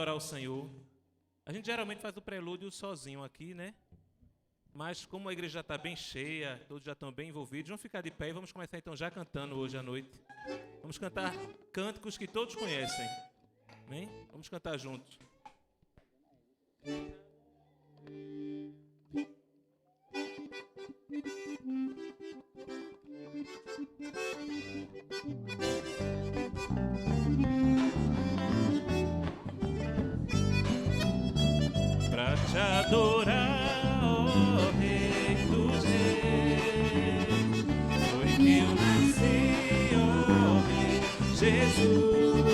adorar o Senhor. A gente geralmente faz o prelúdio sozinho aqui, né? Mas como a igreja já está bem cheia, todos já estão bem envolvidos, vamos ficar de pé e vamos começar então já cantando hoje à noite. Vamos cantar cânticos que todos conhecem. Amém? Vamos cantar juntos. Pra te adorar, ó Rei dos Reis, foi que eu nasci, ó Rei Jesus.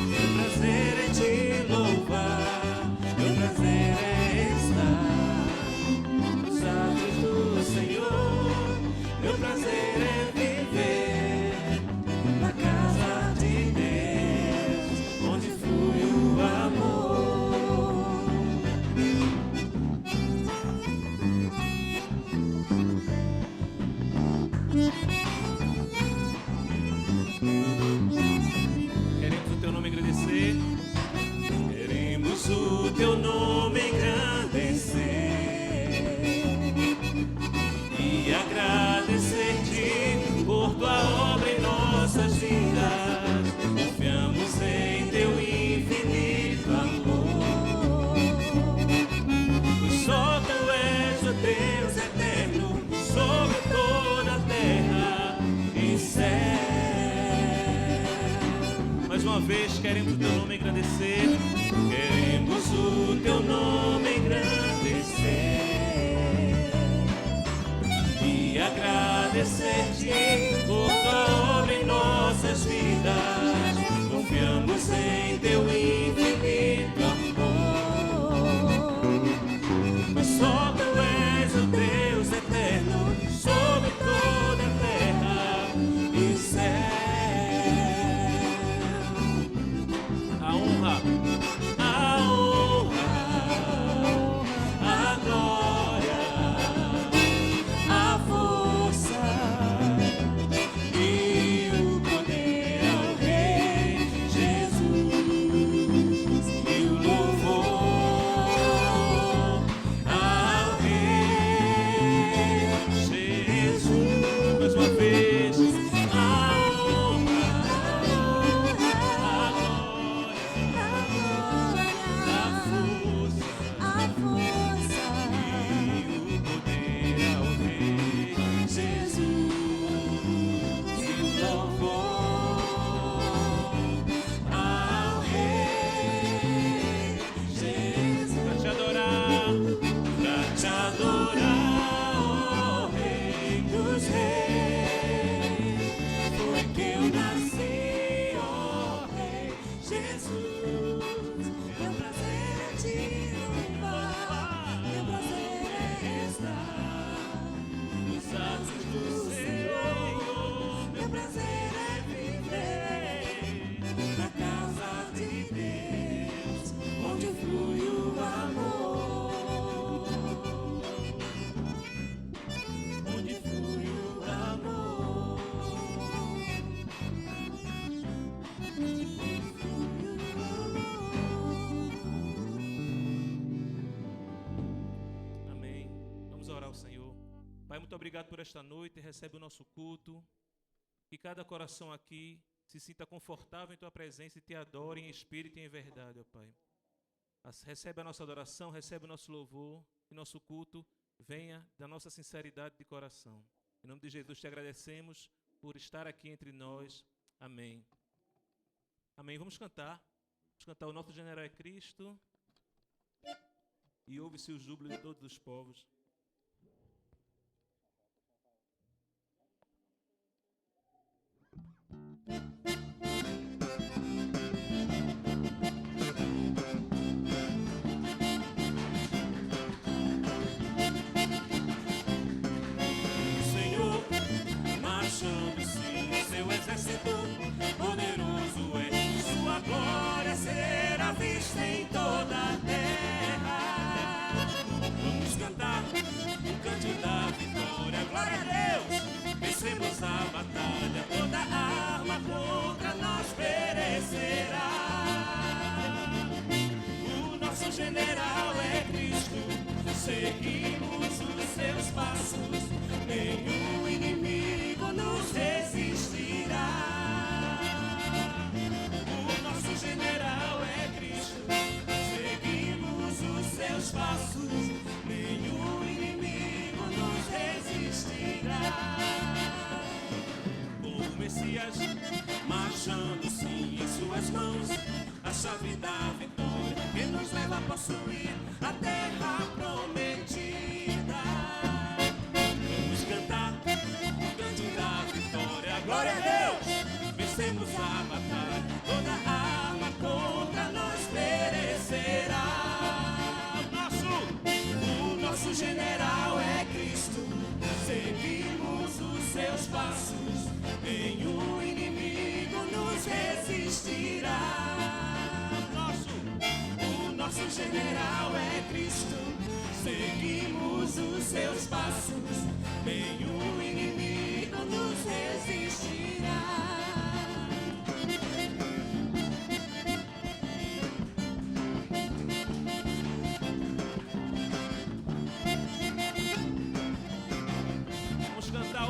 Meu prazer é te louvar, meu prazer é estar nos atos do Senhor, meu prazer é viver na casa de Deus, onde flui o amor. Queremos o teu nome agradecer. Queremos o teu nome engrandecer e agradecer-te por tua obra em nossas vidas. Confiamos em teu infinito amor, pois só tu és o Deus eterno sobre toda a terra e céu. Mais uma vez queremos o teu nome agradecer. Queremos o teu nome engrandecer e agradecer-te por tua obra em nossas vidas. Confiamos em teu infinito amor, pois só tu és o Deus eterno sobre toda a terra e céu. A honra, a glória, a força e o poder ao Rei Jesus, e o louvor ao Rei Jesus. Mais uma vez, a honra, a glória, a força e o poder ao Rei Jesus, e o louvor ao Rei Jesus. Pra te adorar, ó Rei dos Reis, foi que eu nasci, ó Rei Jesus. Meu prazer é te louvar, meu prazer é estar nos atos do Senhor, meu prazer é viver na casa de Deus, onde flui o amor, onde flui o amor, onde flui o amor. Amém. Vamos orar ao Senhor. Pai, muito obrigado por esta noite. Recebe o nosso culto. Que cada coração aqui se sinta confortável em tua presença e te adore em espírito e em verdade, ó Pai. Recebe a nossa adoração, recebe o nosso louvor, que nosso culto venha da nossa sinceridade de coração. Em nome de Jesus te agradecemos por estar aqui entre nós. Amém. Amém. Vamos cantar. Vamos cantar O Nosso General é Cristo. E ouve-se o júbilo de todos os povos. Senhor, marchando sim, seu exército poderoso é, sua glória será vista em toda a terra. Vamos cantar. possuir a terra prometida. Vamos cantar o canto da vitória. Glória a Deus! Vencemos a batalha, toda arma contra nós perecerá. O nosso general é Cristo, seguimos os seus passos, nenhum inimigo nos resistirá. O nosso general é Cristo, seguimos os seus passos, nenhum inimigo nos resistirá.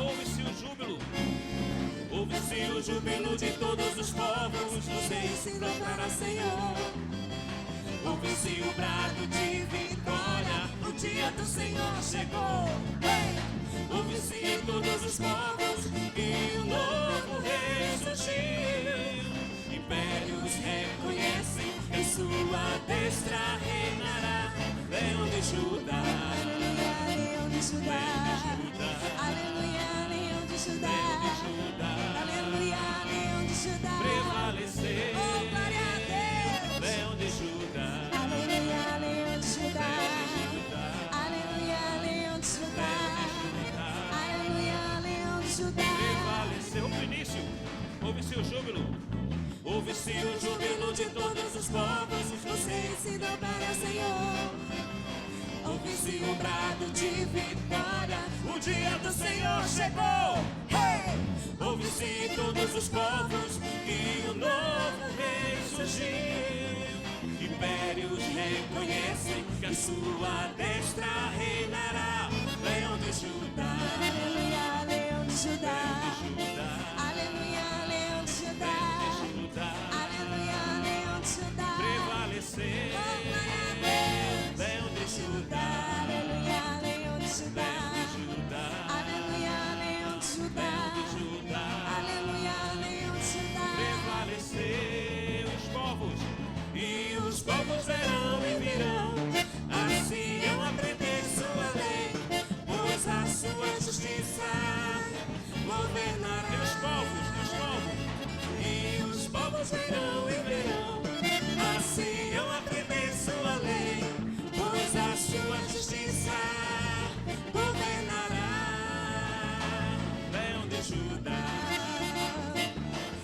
Ouve-se o júbilo. Ouve-se o júbilo de todos os povos, no seio se dobrará, Senhor. Ouve-se o brado de vitória, o dia do Senhor chegou. Ouve-se em todos os povos que um novo rei surgiu. Impérios reconhecem, em sua destra reinará. Leão de Judá, Leão de Judá, aleluia, Leão de Judá, aleluia, Leão de Judá, Prevalecer, oh glória a Deus, Leão de Judá, aleluia, Leão de Judá, aleluia, Leão de Judá, aleluia, Leão de Judá, prevalecer. O início, ouve-se o júbilo. ouve-se o júbilo de todos os povos, você se dobrará, Senhor. ouve-se o brado de vitória, o dia do Senhor chegou. Ouve-se em todos os povos que um novo rei surgiu. Impérios reconhecem que a sua destra reinará. Leão de Judá, Aleluia, Leão de Judá, Judá, aleluia, Leão de Judá, Judá, aleluia, Leão de Judá, prevalecer, oh glória a Deus, Leão de Judá, aleluia, Leão de Judá, Judá, aleluia, Leão de Judá, Judá, aleluia, Leão de Judá, prevalecer os povos. e os povos verão e virão, assim eu aprender sua lei, pois a sua justiça governará. E os povos, E os povos verão e verão, assim eu aprender sua lei, pois a sua justiça governará. Leão de Judá,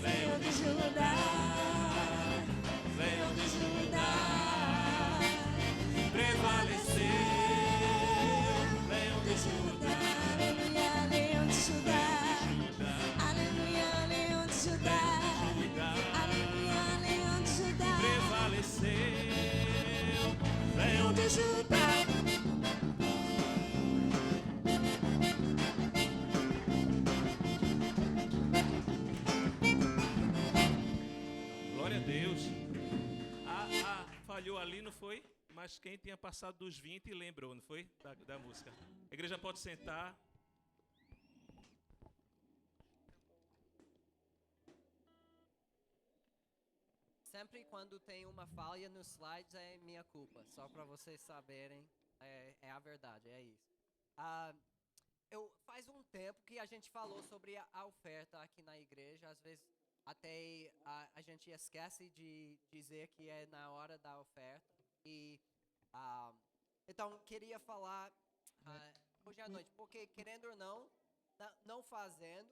Leão de Judá, Leão de Judá, prevalecer. Leão de Judá, aleluia, Leão de Judá, aleluia, Leão de Judá, aleluia, Leão de Judá, prevaleceu. Leão de Judá. Glória a Deus. Falhou ali, não foi? Mas quem tinha passado dos 20 lembrou, não foi? Da música. A igreja pode sentar. Sempre quando tem uma falha nos slides é minha culpa, só para vocês saberem, é a verdade, é isso. Faz um tempo que a gente falou sobre a oferta aqui na igreja, às vezes até a gente esquece de dizer que é na hora da oferta. Então, queria falar hoje à noite, porque querendo ou não, não fazendo,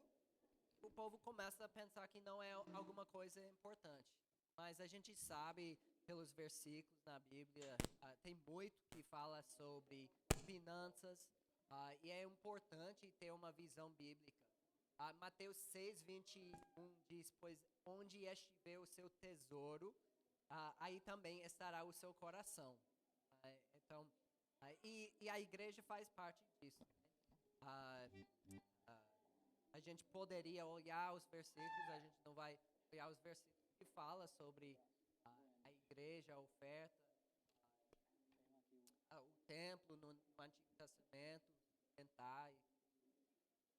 o povo começa a pensar que não é alguma coisa importante. Mas a gente sabe, pelos versículos na Bíblia, tem muito que fala sobre finanças, e é importante ter uma visão bíblica. Mateus 6:21 diz, pois onde estiver o seu tesouro, aí também estará o seu coração. Então, e a igreja faz parte disso. A gente poderia olhar os versículos, a gente não vai olhar os versículos que fala sobre a igreja, a oferta, o templo no Antigo Testamento, tentar.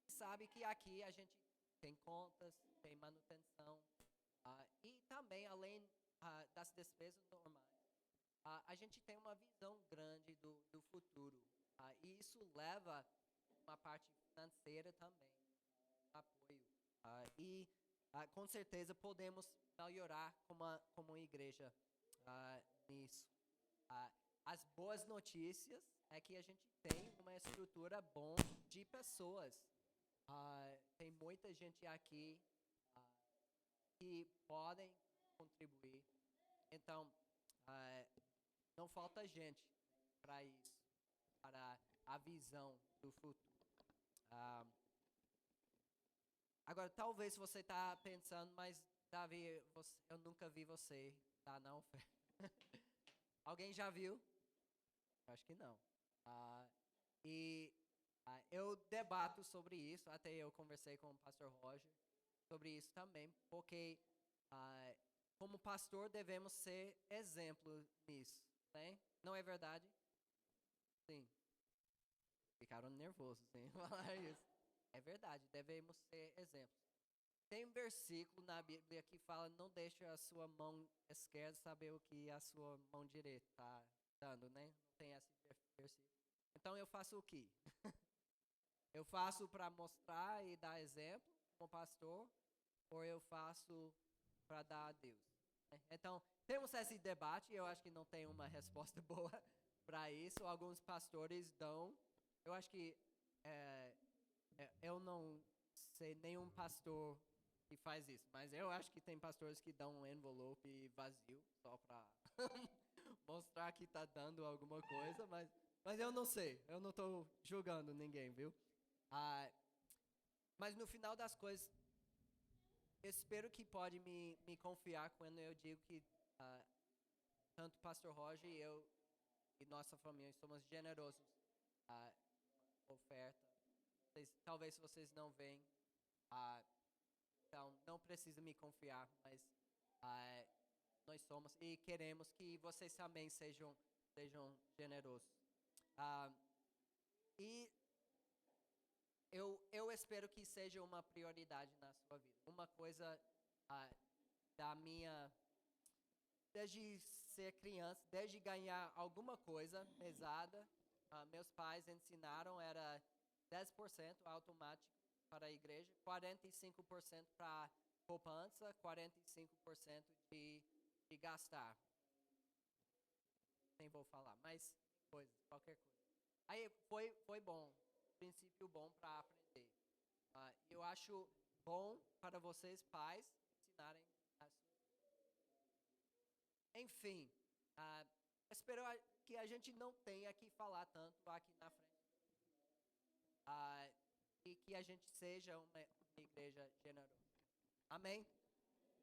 Sabe que aqui a gente tem contas, tem manutenção, e também, além das despesas normais, a gente tem uma visão grande do futuro. E isso leva uma parte financeira também, apoio. Com certeza podemos melhorar como igreja nisso. As boas notícias é que a gente tem uma estrutura bom de pessoas. Tem muita gente aqui que podem contribuir. Então, não falta gente para isso, para a visão do futuro. Agora, talvez você está pensando, mas Davi, eu nunca vi você dar na oferta. Alguém já viu? Eu acho que não. Eu debato sobre isso, até eu conversei com o pastor Roger sobre isso também, porque como pastor devemos ser exemplo nisso, né? Não é verdade? Sim. Ficaram nervosos em falar isso. É verdade, devemos ser exemplos. Tem um versículo na Bíblia que fala: não deixe a sua mão esquerda saber o que a sua mão direita está dando, né? Não tem esse versículo. Então eu faço o quê? Eu faço para mostrar e dar exemplo como pastor, ou eu faço para dar a Deus? Então, temos esse debate, eu acho que não tem uma resposta boa para isso. Alguns pastores dão. Eu acho que eu não sei nenhum pastor que faz isso, mas eu acho que tem pastores que dão um envelope vazio só para mostrar que está dando alguma coisa, mas eu não sei, eu não estou julgando ninguém, viu? Mas no final das coisas, eu espero que pode me confiar quando eu digo que tanto o pastor Roger e eu e nossa família somos generosos oferta. Talvez vocês não veem, então não precisa me confiar, mas nós somos e queremos que vocês também sejam generosos. E eu espero que seja uma prioridade na sua vida. Uma coisa desde ser criança, desde ganhar alguma coisa pesada, meus pais ensinaram, era 10% automático para a igreja, 45% para poupança, 45% de gastar. Nem vou falar, mas qualquer coisa. Aí foi bom, princípio bom para aprender. Eu acho bom para vocês, pais, ensinarem a sua. Enfim, espero que a gente não tenha que falar tanto aqui na frente. E que a gente seja uma igreja generosa. Amém?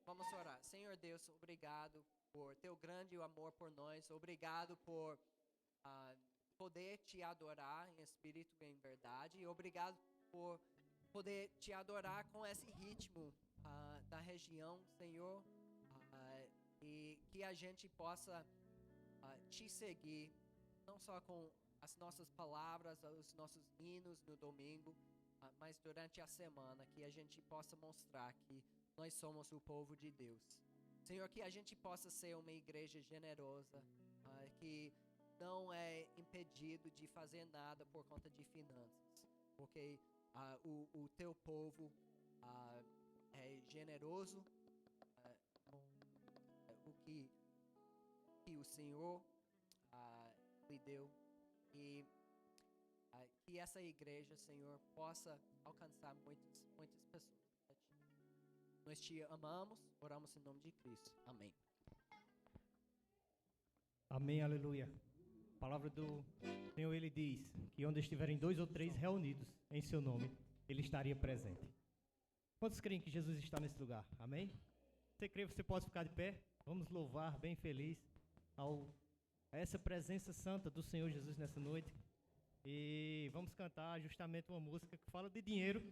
Vamos orar. Senhor Deus, obrigado por teu grande amor por nós. Obrigado por poder te adorar em espírito e em verdade. E obrigado por poder te adorar com esse ritmo da região, Senhor. E que a gente possa te seguir, não só com as nossas palavras, os nossos hinos no domingo, mas durante a semana, que a gente possa mostrar que nós somos o povo de Deus. Senhor, que a gente possa ser uma igreja generosa, que não é impedido de fazer nada por conta de finanças, porque o teu povo é generoso, o que o Senhor lhe deu, e que essa igreja, Senhor, possa alcançar muitas pessoas. Nós te amamos, oramos em nome de Cristo. Amém. Amém, aleluia. A palavra do Senhor, ele diz que onde estiverem 2 ou 3 reunidos em seu nome, ele estaria presente. Quantos creem que Jesus está nesse lugar? Amém? Você crê, você pode ficar de pé? Vamos louvar bem feliz a essa presença santa do Senhor Jesus nessa noite. E vamos cantar justamente uma música que fala de dinheiro,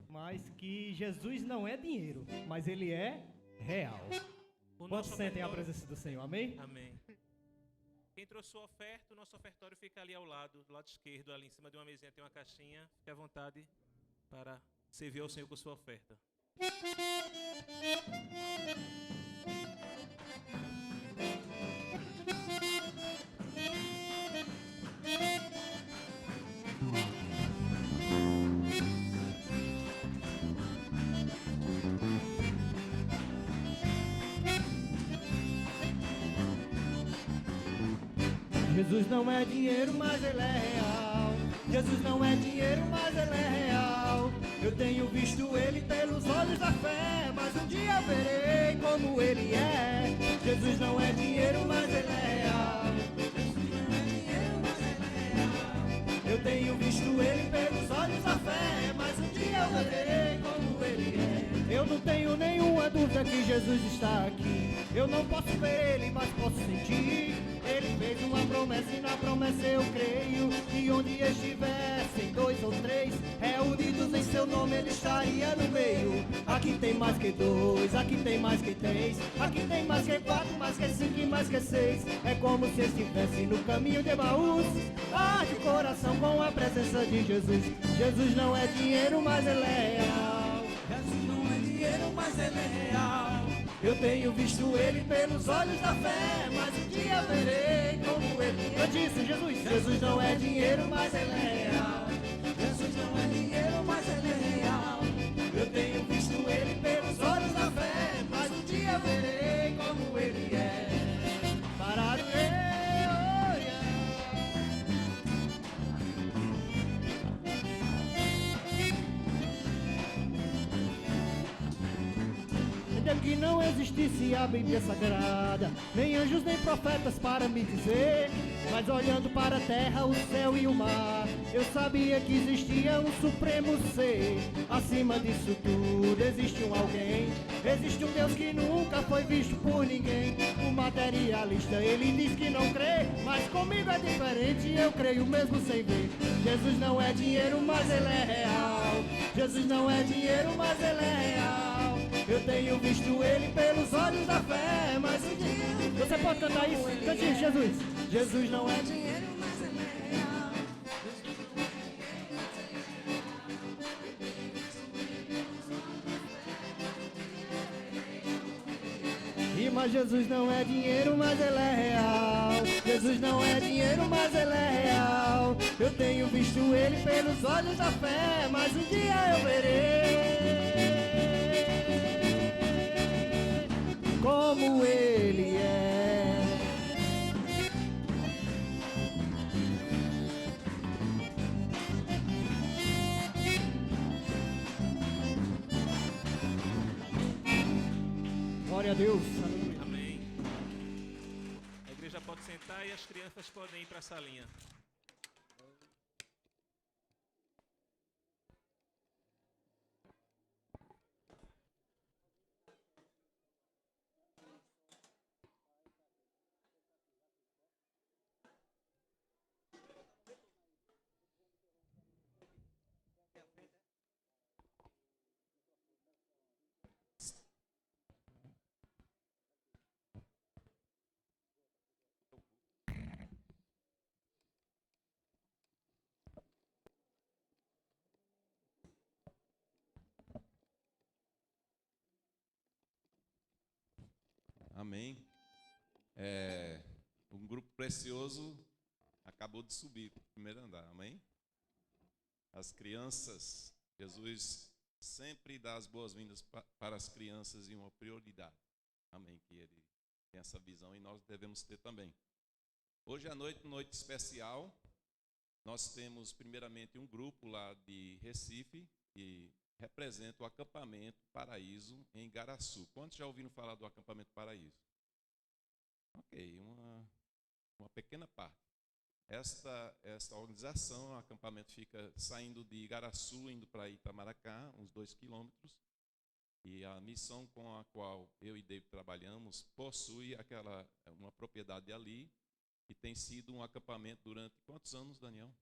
mas que Jesus não é dinheiro, mas ele é real. Quantos sentem a presença do Senhor? Amém? Amém. Quem trouxe sua oferta, o nosso ofertório fica ali ao lado, do lado esquerdo, ali em cima de uma mesinha tem uma caixinha. Fique à vontade para servir ao Senhor com sua oferta. Jesus não é dinheiro, mas ele é real. Jesus não é dinheiro, mas ele é real. Eu tenho visto ele pelos olhos da fé, mas um dia verei como ele é. Jesus não é dinheiro, mas ele é real. Jesus não é dinheiro, mas ele é real. Eu tenho visto ele pelos olhos da fé, mas um dia eu verei como ele é. Eu não tenho nenhuma dúvida que Jesus está aqui. Eu não posso ver ele, mas posso sentir. Ele fez uma promessa e na promessa eu creio que onde estivessem dois ou três reunidos em seu nome, ele estaria no meio. Aqui tem mais que dois, aqui tem mais que três, aqui tem mais que quatro, mais que cinco e mais que seis. É como se estivesse no caminho de Emaús, de coração com a presença de Jesus. Jesus não é dinheiro, mas ele é real. Jesus não é dinheiro, mas ele é real. Eu tenho visto ele pelos olhos da fé, mas um dia verei como ele. Eu disse, Jesus não é dinheiro, mas ele é real. Jesus não é dinheiro, mas ele é real. Eu tenho visto ele pelos olhos da fé, mas um dia verei como ele é. Parado, que não existisse a Bíblia Sagrada, nem anjos nem profetas para me dizer, mas olhando para a terra, o céu e o mar, eu sabia que existia um supremo ser. Acima disso tudo existe um alguém, existe um Deus que nunca foi visto por ninguém. O materialista, ele diz que não crê, mas comigo é diferente, eu creio mesmo sem ver. Jesus não é dinheiro, mas ele é real. Jesus não é dinheiro, mas ele é real. Eu tenho visto ele pelos olhos da fé, mas um dia... Você pode cantar isso? Cante, Jesus. Jesus não é dinheiro, mas ele é real. Mas Jesus não é dinheiro, mas ele é real. Jesus não é dinheiro, mas ele é real. Eu tenho visto ele pelos olhos da fé, mas um dia eu verei como ele é. Glória a Deus. Amém. A igreja pode sentar e as crianças podem ir para a salinha. Amém. Um grupo precioso acabou de subir para o primeiro andar. Amém. As crianças, Jesus sempre dá as boas-vindas para as crianças e uma prioridade. Amém. Que ele tem essa visão e nós devemos ter também. Hoje à noite, noite especial, nós temos primeiramente um grupo lá de Recife que representa o acampamento Paraíso em Igaraçu. Quantos já ouviram falar do acampamento Paraíso? Ok, uma pequena parte. Esta organização, o acampamento fica saindo de Igaraçu, indo para Itamaracá, uns 2 quilômetros. E a missão com a qual eu e David trabalhamos possui uma propriedade ali e tem sido um acampamento durante quantos anos, Daniel?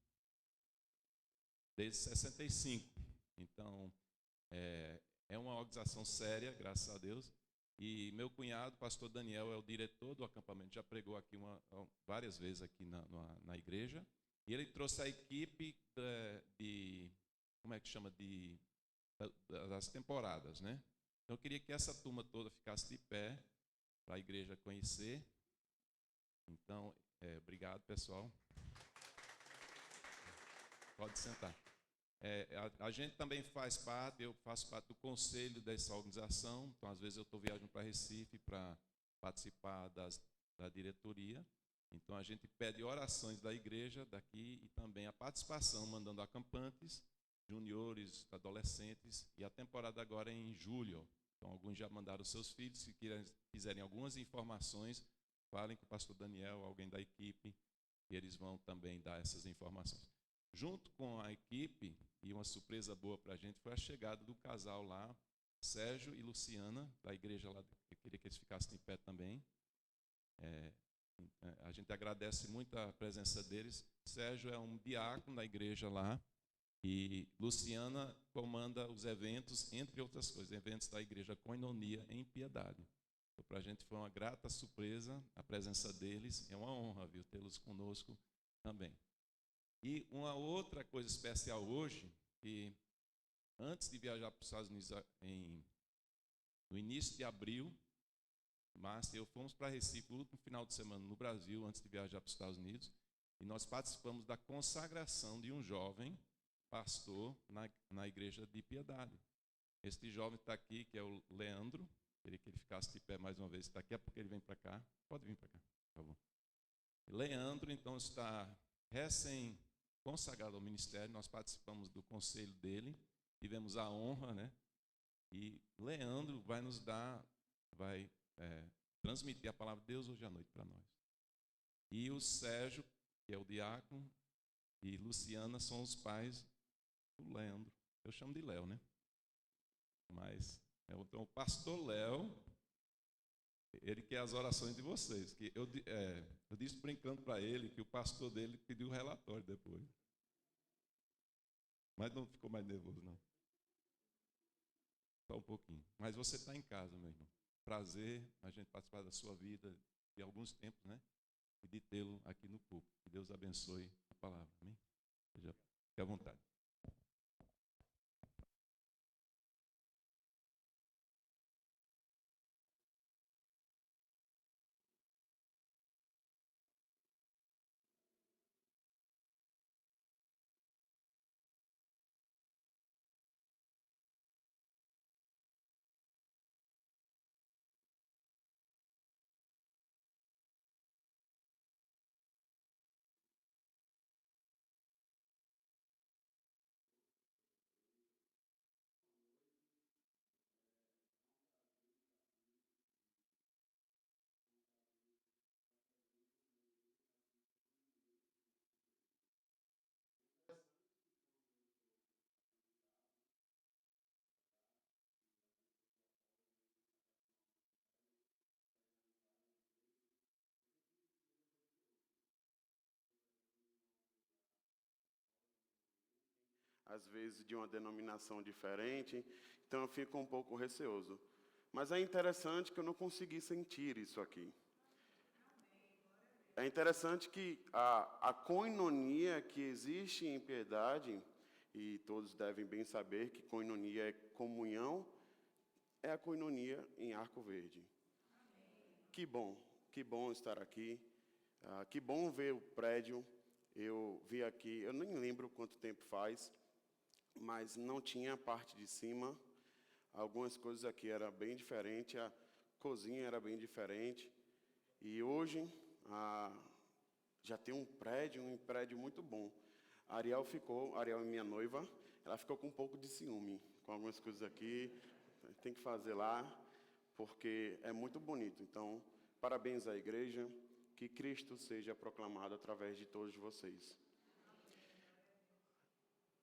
Desde 65. Então, é uma organização séria, graças a Deus. E meu cunhado, pastor Daniel, é o diretor do acampamento, já pregou aqui várias vezes aqui na igreja. E ele trouxe a equipe das temporadas, né? Então eu queria que essa turma toda ficasse de pé para a igreja conhecer. Então, obrigado, pessoal. Pode sentar. A gente também faz parte, eu faço parte do conselho dessa organização, então às vezes eu estou viajando para Recife para participar da diretoria. Então a gente pede orações da igreja daqui e também a participação, mandando acampantes, juniores, adolescentes, e a temporada agora é em julho. Então alguns já mandaram seus filhos, se quiserem algumas informações, falem com o pastor Daniel, alguém da equipe, e eles vão também dar essas informações. Junto com a equipe, e uma surpresa boa para a gente, foi a chegada do casal lá, Sérgio e Luciana, da igreja lá, eu queria que eles ficassem em pé também. A gente agradece muito a presença deles. Sérgio é um diácono da igreja lá, e Luciana comanda os eventos, entre outras coisas, eventos da igreja Koinonia em Piedade. Então, para a gente foi uma grata surpresa a presença deles, é uma honra, viu, tê-los conosco também. E uma outra coisa especial hoje, que antes de viajar para os Estados Unidos no início de abril, Márcia e eu fomos para Recife no último final de semana no Brasil, antes de viajar para os Estados Unidos, e nós participamos da consagração de um jovem pastor na igreja de Piedade. Este jovem está aqui, que é o Leandro. Queria que ele ficasse de pé mais uma vez. Daqui a pouco ele vem para cá. Pode vir para cá, por favor. Leandro, então, está recém-consagrado ao ministério. Nós participamos do conselho dele. Tivemos a honra, né? E Leandro vai nos dar, transmitir a palavra de Deus hoje à noite para nós. E o Sérgio, que é o diácono, e Luciana são os pais do Leandro. Eu chamo de Léo, né? Mas, então, o pastor Léo, ele quer as orações de vocês. Que eu disse brincando para ele que o pastor dele pediu o relatório depois. Mas não ficou mais nervoso, não. Só um pouquinho. Mas você está em casa, meu irmão. Prazer a gente participar da sua vida de alguns tempos, né? E de tê-lo aqui no púlpito. Que Deus abençoe a palavra. Amém? Fique à vontade. Às vezes de uma denominação diferente, então eu fico um pouco receoso. Mas é interessante que eu não consegui sentir isso aqui. É interessante que a koinonia que existe em Piedade, e todos devem bem saber que koinonia é comunhão, é a koinonia em Arco Verde. Que bom estar aqui, que bom ver o prédio. Eu vi aqui, eu nem lembro quanto tempo faz, mas não tinha a parte de cima. Algumas coisas aqui eram bem diferentes, a cozinha era bem diferente. E hoje já tem um prédio muito bom. A Ariel é minha noiva, ela ficou com um pouco de ciúme com algumas coisas aqui. Tem que fazer lá, porque é muito bonito. Então, parabéns à igreja, que Cristo seja proclamado através de todos vocês.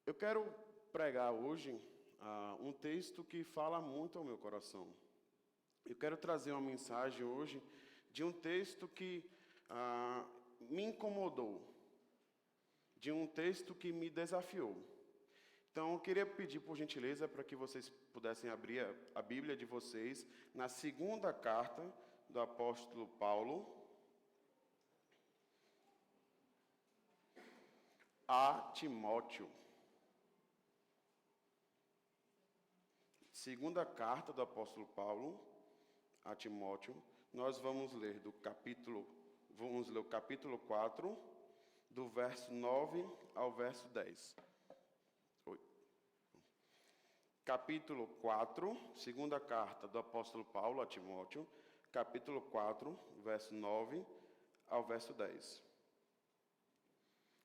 Eu quero pregar hoje um texto que fala muito ao meu coração. Eu quero trazer uma mensagem hoje de um texto que me incomodou, de um texto que me desafiou. Então, eu queria pedir, por gentileza, para que vocês pudessem abrir a Bíblia de vocês na segunda carta do apóstolo Paulo a Timóteo. Segunda carta do apóstolo Paulo a Timóteo. Nós vamos ler o capítulo 4, do verso 9 ao verso 10. Capítulo 4, segunda carta do apóstolo Paulo a Timóteo, capítulo 4, verso 9 ao verso 10.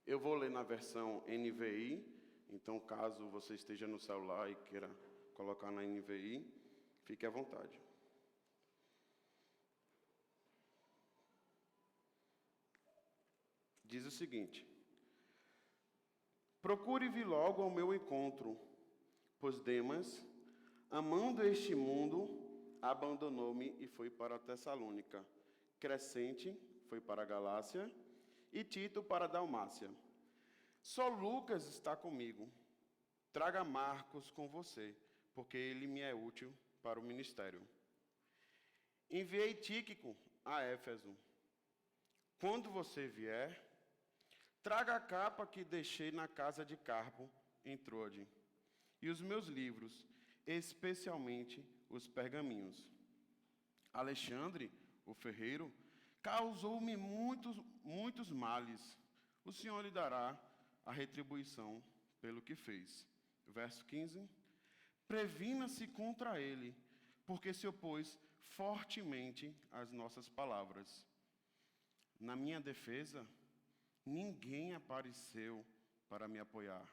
Eu vou ler na versão NVI, então caso você esteja no celular e queira colocar na NVI, fique à vontade. Diz o seguinte: procure vir logo ao meu encontro, pois Demas, amando este mundo, abandonou-me e foi para a Tessalônica. Crescente foi para a Galácia e Tito para a Dalmácia. Só Lucas está comigo. Traga Marcos com você, porque ele me é útil para o ministério. Enviei Tíquico a Éfeso. Quando você vier, traga a capa que deixei na casa de Carpo, em Troade, e os meus livros, especialmente os pergaminhos. Alexandre, o ferreiro, causou-me muitos males. O Senhor lhe dará a retribuição pelo que fez. Verso 15. Previna-se contra ele, porque se opôs fortemente às nossas palavras. Na minha defesa, ninguém apareceu para me apoiar.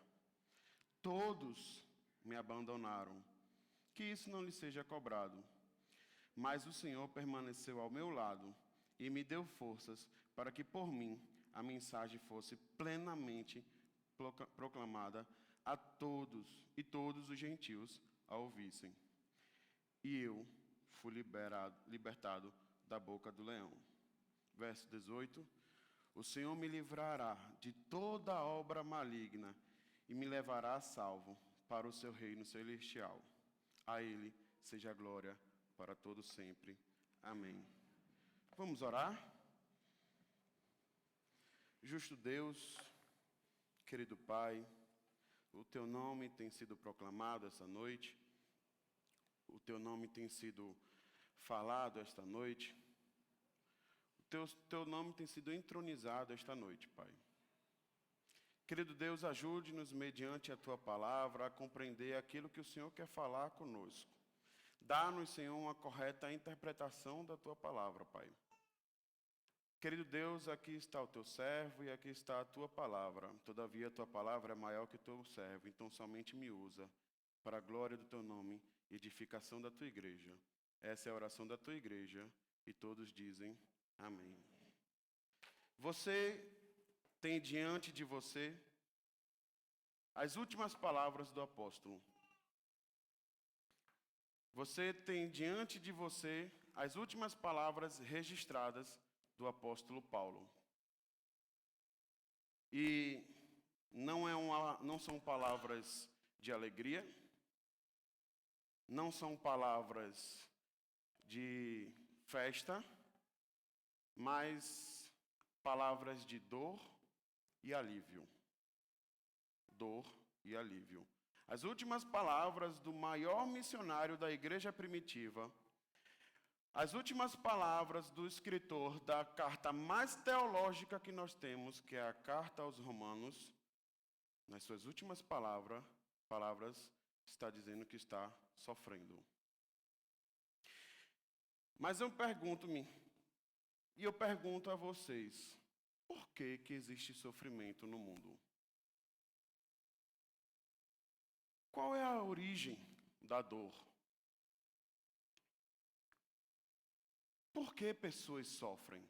Todos me abandonaram. Que isso não lhe seja cobrado. Mas o Senhor permaneceu ao meu lado e me deu forças para que por mim a mensagem fosse plenamente proclamada a todos, e todos os gentios a ouvissem. E eu fui libertado da boca do leão. Verso 18. O Senhor me livrará de toda obra maligna e me levará a salvo para o seu reino celestial. A Ele seja a glória para todos sempre. Amém. Vamos orar? Justo Deus, querido Pai, o Teu nome tem sido proclamado esta noite, o Teu nome tem sido falado esta noite, o Teu nome tem sido entronizado esta noite, Pai. Querido Deus, ajude-nos, mediante a Tua palavra, a compreender aquilo que o Senhor quer falar conosco. Dá-nos, Senhor, uma correta interpretação da Tua palavra, Pai. Querido Deus, aqui está o Teu servo e aqui está a Tua palavra. Todavia, a Tua palavra é maior que o Teu servo, então somente me usa para a glória do Teu nome e edificação da Tua igreja. Essa é a oração da Tua igreja e todos dizem amém. Você tem diante de você as últimas palavras do apóstolo. Você tem diante de você as últimas palavras registradas do apóstolo Paulo. E não são palavras de alegria, não são palavras de festa, mas palavras de dor e alívio. Dor e alívio. As últimas palavras do maior missionário da igreja primitiva, as últimas palavras do escritor da carta mais teológica que nós temos, que é a carta aos Romanos, nas suas últimas palavras está dizendo que está sofrendo. Mas eu pergunto-me, e eu pergunto a vocês, por que existe sofrimento no mundo? Qual é a origem da dor? Por que pessoas sofrem?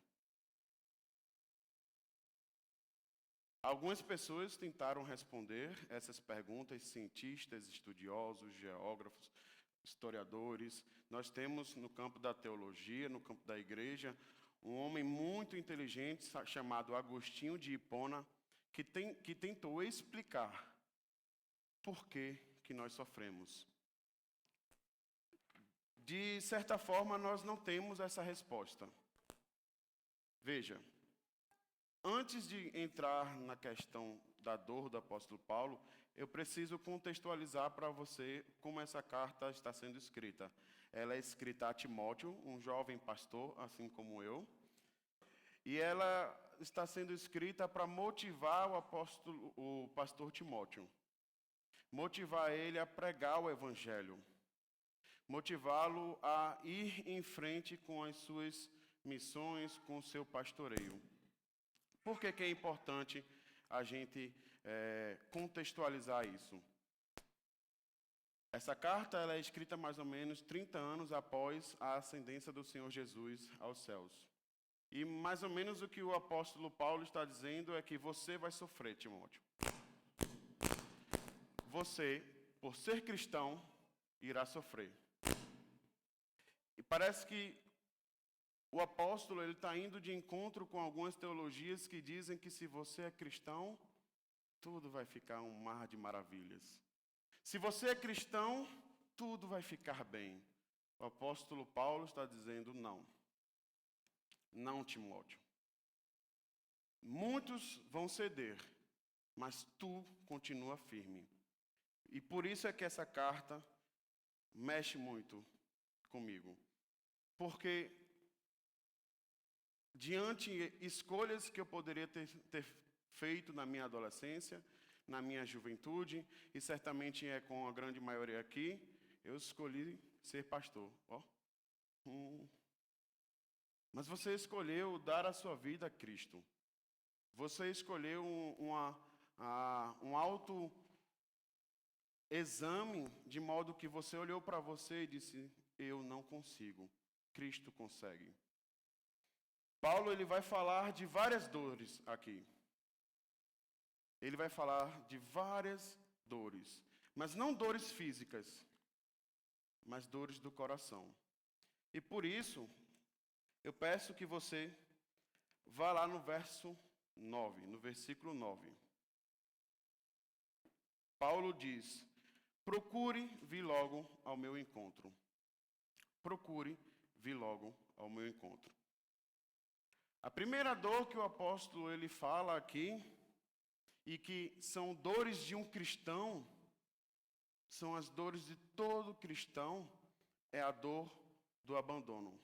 Algumas pessoas tentaram responder essas perguntas, cientistas, estudiosos, geógrafos, historiadores. Nós temos no campo da teologia, no campo da igreja, um homem muito inteligente chamado Agostinho de Hipona, que tentou explicar por que nós sofremos. De certa forma, nós não temos essa resposta. Veja, antes de entrar na questão da dor do apóstolo Paulo, eu preciso contextualizar para você como essa carta está sendo escrita. Ela é escrita a Timóteo, um jovem pastor, assim como eu, e ela está sendo escrita para motivar o pastor Timóteo, motivar ele a pregar o evangelho, motivá-lo a ir em frente com as suas missões, com o seu pastoreio. Por que é importante a gente contextualizar isso? Essa carta ela é escrita mais ou menos 30 anos após a ascendência do Senhor Jesus aos céus. E mais ou menos o que o apóstolo Paulo está dizendo é que você vai sofrer, Timóteo. Você, por ser cristão, irá sofrer. E parece que o apóstolo ele está indo de encontro com algumas teologias que dizem que se você é cristão, tudo vai ficar um mar de maravilhas. Se você é cristão, tudo vai ficar bem. O apóstolo Paulo está dizendo não. Não, Timóteo. Muitos vão ceder, mas tu continua firme. E por isso é que essa carta mexe muito comigo. Porque diante de escolhas que eu poderia ter feito na minha adolescência, na minha juventude, e certamente é com a grande maioria aqui, eu escolhi ser pastor. Mas você escolheu dar a sua vida a Cristo. Você escolheu um autoexame, de modo que você olhou para você e disse, eu não consigo, Cristo consegue. Paulo ele vai falar de várias dores aqui. Ele vai falar de várias dores, mas não dores físicas, mas dores do coração. E por isso, eu peço que você vá lá no verso 9, no versículo 9. Paulo diz, procure vir logo ao meu encontro. Procure vir logo ao meu encontro. A primeira dor que o apóstolo ele fala aqui, e que são dores de um cristão, são as dores de todo cristão, é a dor do abandono.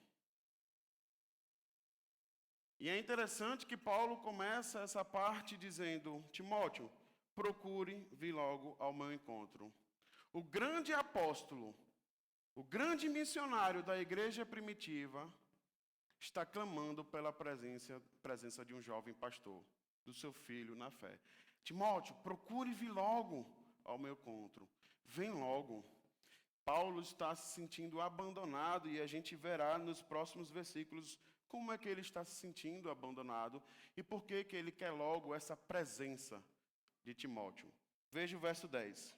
E é interessante que Paulo começa essa parte dizendo, Timóteo, procure vir logo ao meu encontro. O grande apóstolo, o grande missionário da igreja primitiva, está clamando pela presença de um jovem pastor, do seu filho na fé. Timóteo, procure vir logo ao meu encontro. Vem logo. Paulo está se sentindo abandonado e a gente verá nos próximos versículos como é que ele está se sentindo abandonado e por que ele quer logo essa presença de Timóteo. Veja o verso 10.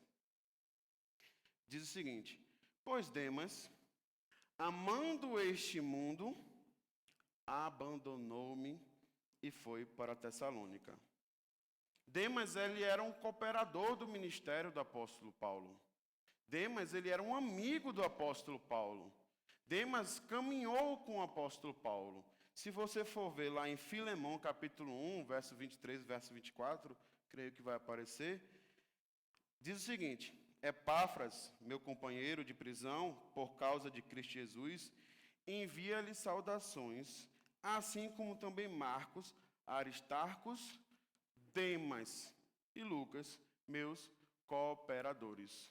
Diz o seguinte, pois Demas, amando este mundo, abandonou-me e foi para Tessalônica. Demas, ele era um cooperador do ministério do apóstolo Paulo. Demas, ele era um amigo do apóstolo Paulo. Demas caminhou com o apóstolo Paulo. Se você for ver lá em Filemão, capítulo 1, verso 23 e verso 24, creio que vai aparecer, diz o seguinte, Epáfras, meu companheiro de prisão, por causa de Cristo Jesus, envia-lhe saudações, assim como também Marcos, Aristarcos, Demas e Lucas, meus cooperadores.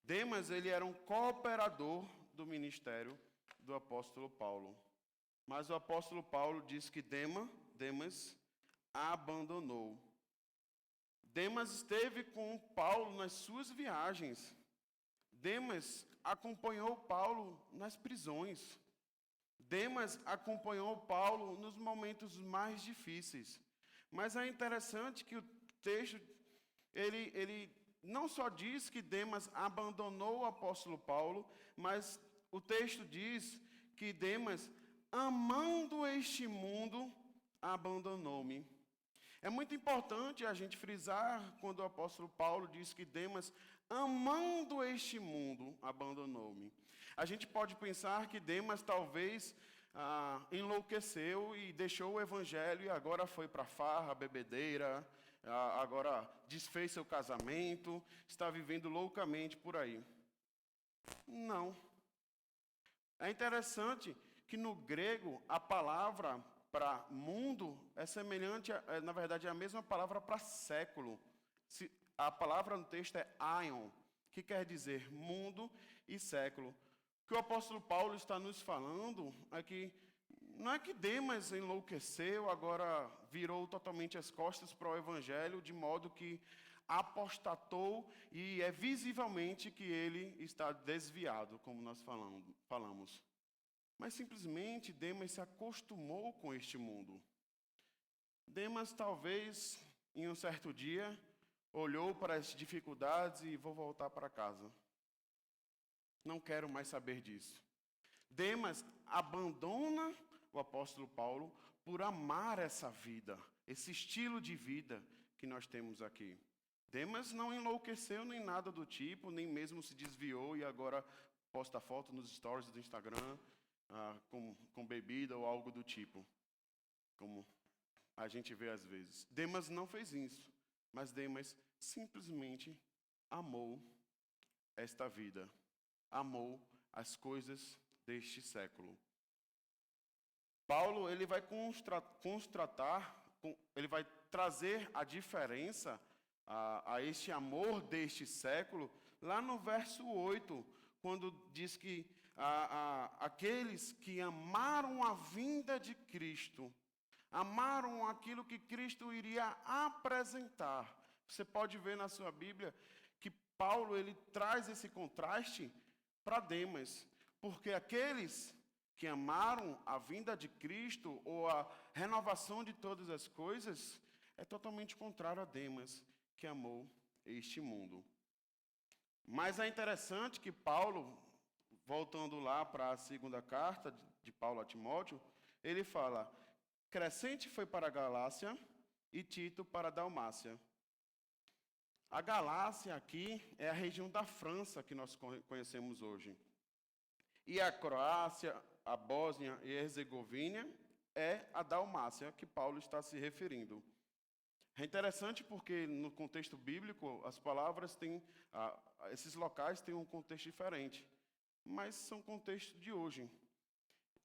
Demas, ele era um cooperador do ministério do apóstolo Paulo. Mas o apóstolo Paulo diz que Demas abandonou. Demas esteve com Paulo nas suas viagens. Demas acompanhou Paulo nas prisões. Demas acompanhou Paulo nos momentos mais difíceis. Mas é interessante que o texto, ele não só diz que Demas abandonou o apóstolo Paulo, mas o texto diz que Demas, amando este mundo, abandonou-me. É muito importante a gente frisar quando o apóstolo Paulo diz que Demas, amando este mundo, abandonou-me. A gente pode pensar que Demas talvez enlouqueceu e deixou o evangelho e agora foi para farra, bebedeira, agora desfez seu casamento, está vivendo loucamente por aí. Não. É interessante que no grego a palavra para mundo é semelhante, na verdade é a mesma palavra para século. A palavra no texto é aion, que quer dizer mundo e século. O que o apóstolo Paulo está nos falando é que não é que Demas enlouqueceu, agora virou totalmente as costas para o Evangelho, de modo que apostatou e é visivelmente que ele está desviado, como nós falamos. Mas simplesmente Demas se acostumou com este mundo. Demas talvez, em um certo dia, olhou para as dificuldades e vou voltar para casa. Não quero mais saber disso. Demas abandona o apóstolo Paulo por amar essa vida, esse estilo de vida que nós temos aqui. Demas não enlouqueceu nem nada do tipo, nem mesmo se desviou e agora posta foto nos stories do Instagram com bebida ou algo do tipo, como a gente vê às vezes. Demas não fez isso, mas Demas simplesmente amou esta vida, amou as coisas deste século. Paulo, ele vai ele vai trazer a diferença a este amor deste século, lá no verso 8, quando diz que aqueles que amaram a vinda de Cristo, amaram aquilo que Cristo iria apresentar. Você pode ver na sua Bíblia que Paulo ele traz esse contraste para Demas, porque aqueles que amaram a vinda de Cristo ou a renovação de todas as coisas é totalmente contrário a Demas, que amou este mundo. Mas é interessante que Paulo, voltando lá para a segunda carta de Paulo a Timóteo, ele fala: Crescente foi para a Galácia e Tito para a Dalmácia. A Galácia aqui é a região da França que nós conhecemos hoje. E a Croácia, a Bósnia e a Herzegovina é a Dalmácia que Paulo está se referindo. É interessante porque no contexto bíblico as palavras têm, esses locais têm um contexto diferente, mas são contextos de hoje.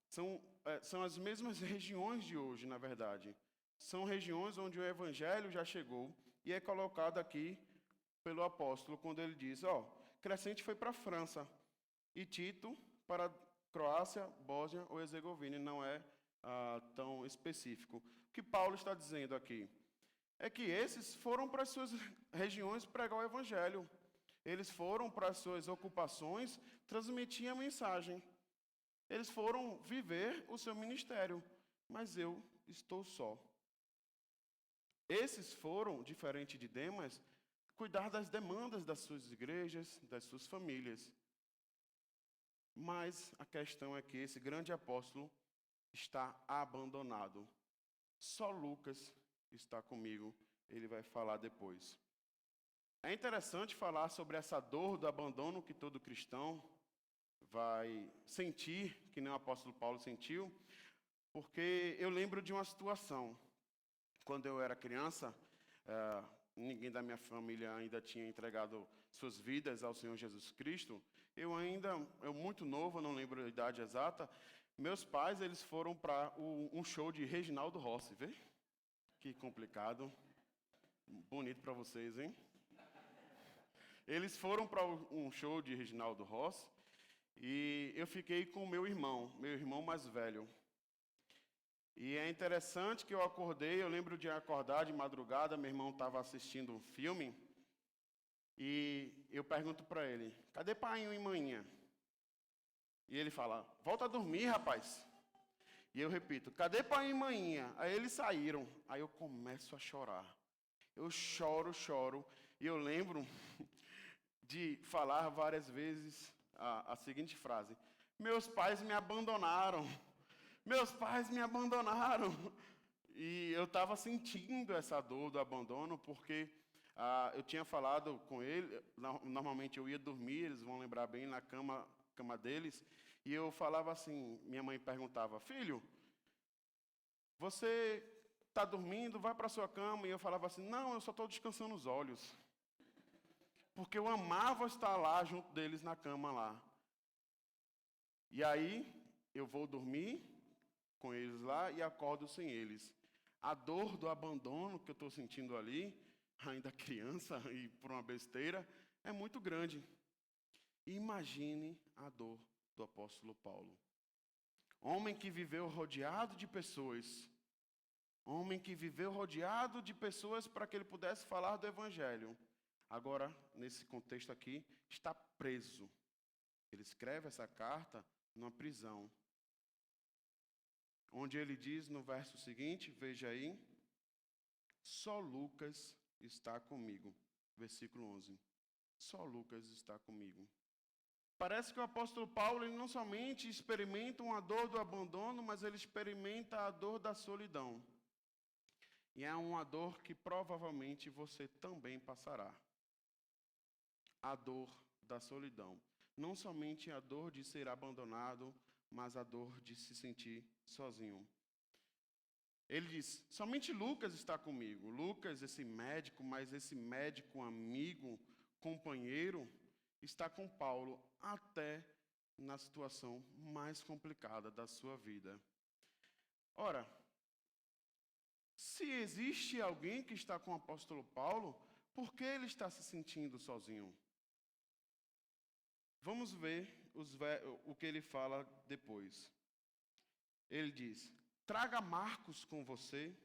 São as mesmas regiões de hoje, na verdade. São regiões onde o evangelho já chegou e é colocado aqui pelo apóstolo quando ele diz, Crescente foi para a França e Tito para a Croácia, Bósnia ou Herzegovina, não é tão específico. O que Paulo está dizendo aqui é que esses foram para as suas regiões pregar o evangelho. Eles foram para as suas ocupações transmitir a mensagem. Eles foram viver o seu ministério, mas eu estou só. Esses foram, diferente de Demas, cuidar das demandas das suas igrejas, das suas famílias. Mas a questão é que esse grande apóstolo está abandonado. Só Lucas está comigo, ele vai falar depois. É interessante falar sobre essa dor do abandono que todo cristão vai sentir, que nem o apóstolo Paulo sentiu, porque eu lembro de uma situação. Quando eu era criança, ninguém da minha família ainda tinha entregado suas vidas ao Senhor Jesus Cristo. Eu muito novo, não lembro a idade exata, meus pais eles foram para um show de Reginaldo Rossi, vê? Que complicado. Bonito para vocês, hein? Eles foram para um show de Reginaldo Rossi e eu fiquei com meu irmão mais velho. E é interessante que eu lembro de acordar de madrugada, meu irmão estava assistindo um filme e eu pergunto para ele, cadê pai e manhã? E ele fala, volta a dormir, rapaz. E eu repito, cadê pai e manhã? Aí eles saíram, aí eu começo a chorar. Eu choro, e eu lembro de falar várias vezes a seguinte frase, meus pais me abandonaram. Meus pais me abandonaram. E eu estava sentindo essa dor do abandono, porque eu tinha falado com ele, normalmente eu ia dormir, eles vão lembrar bem, na cama deles, e eu falava assim, minha mãe perguntava, filho, você está dormindo, vai para a sua cama, e eu falava assim, não, eu só estou descansando os olhos. Porque eu amava estar lá junto deles na cama lá. E aí, eu vou dormir com eles lá e acordo sem eles. A dor do abandono que eu estou sentindo ali, ainda criança e por uma besteira, é muito grande. Imagine a dor do apóstolo Paulo. Homem que viveu rodeado de pessoas. Homem que viveu rodeado de pessoas para que ele pudesse falar do Evangelho. Agora, nesse contexto aqui, está preso. Ele escreve essa carta numa prisão. Onde ele diz no verso seguinte, veja aí, só Lucas está comigo. Versículo 11. Só Lucas está comigo. Parece que o apóstolo Paulo ele não somente experimenta uma dor do abandono, mas ele experimenta a dor da solidão. E é uma dor que provavelmente você também passará. A dor da solidão. Não somente a dor de ser abandonado, mas a dor de se sentir sozinho. Ele diz, somente Lucas está comigo. Lucas, esse médico, mas esse médico amigo, companheiro, está com Paulo até na situação mais complicada da sua vida. Ora, se existe alguém que está com o apóstolo Paulo, por que ele está se sentindo sozinho? Vamos ver o que ele fala depois. Ele diz, traga Marcos com você,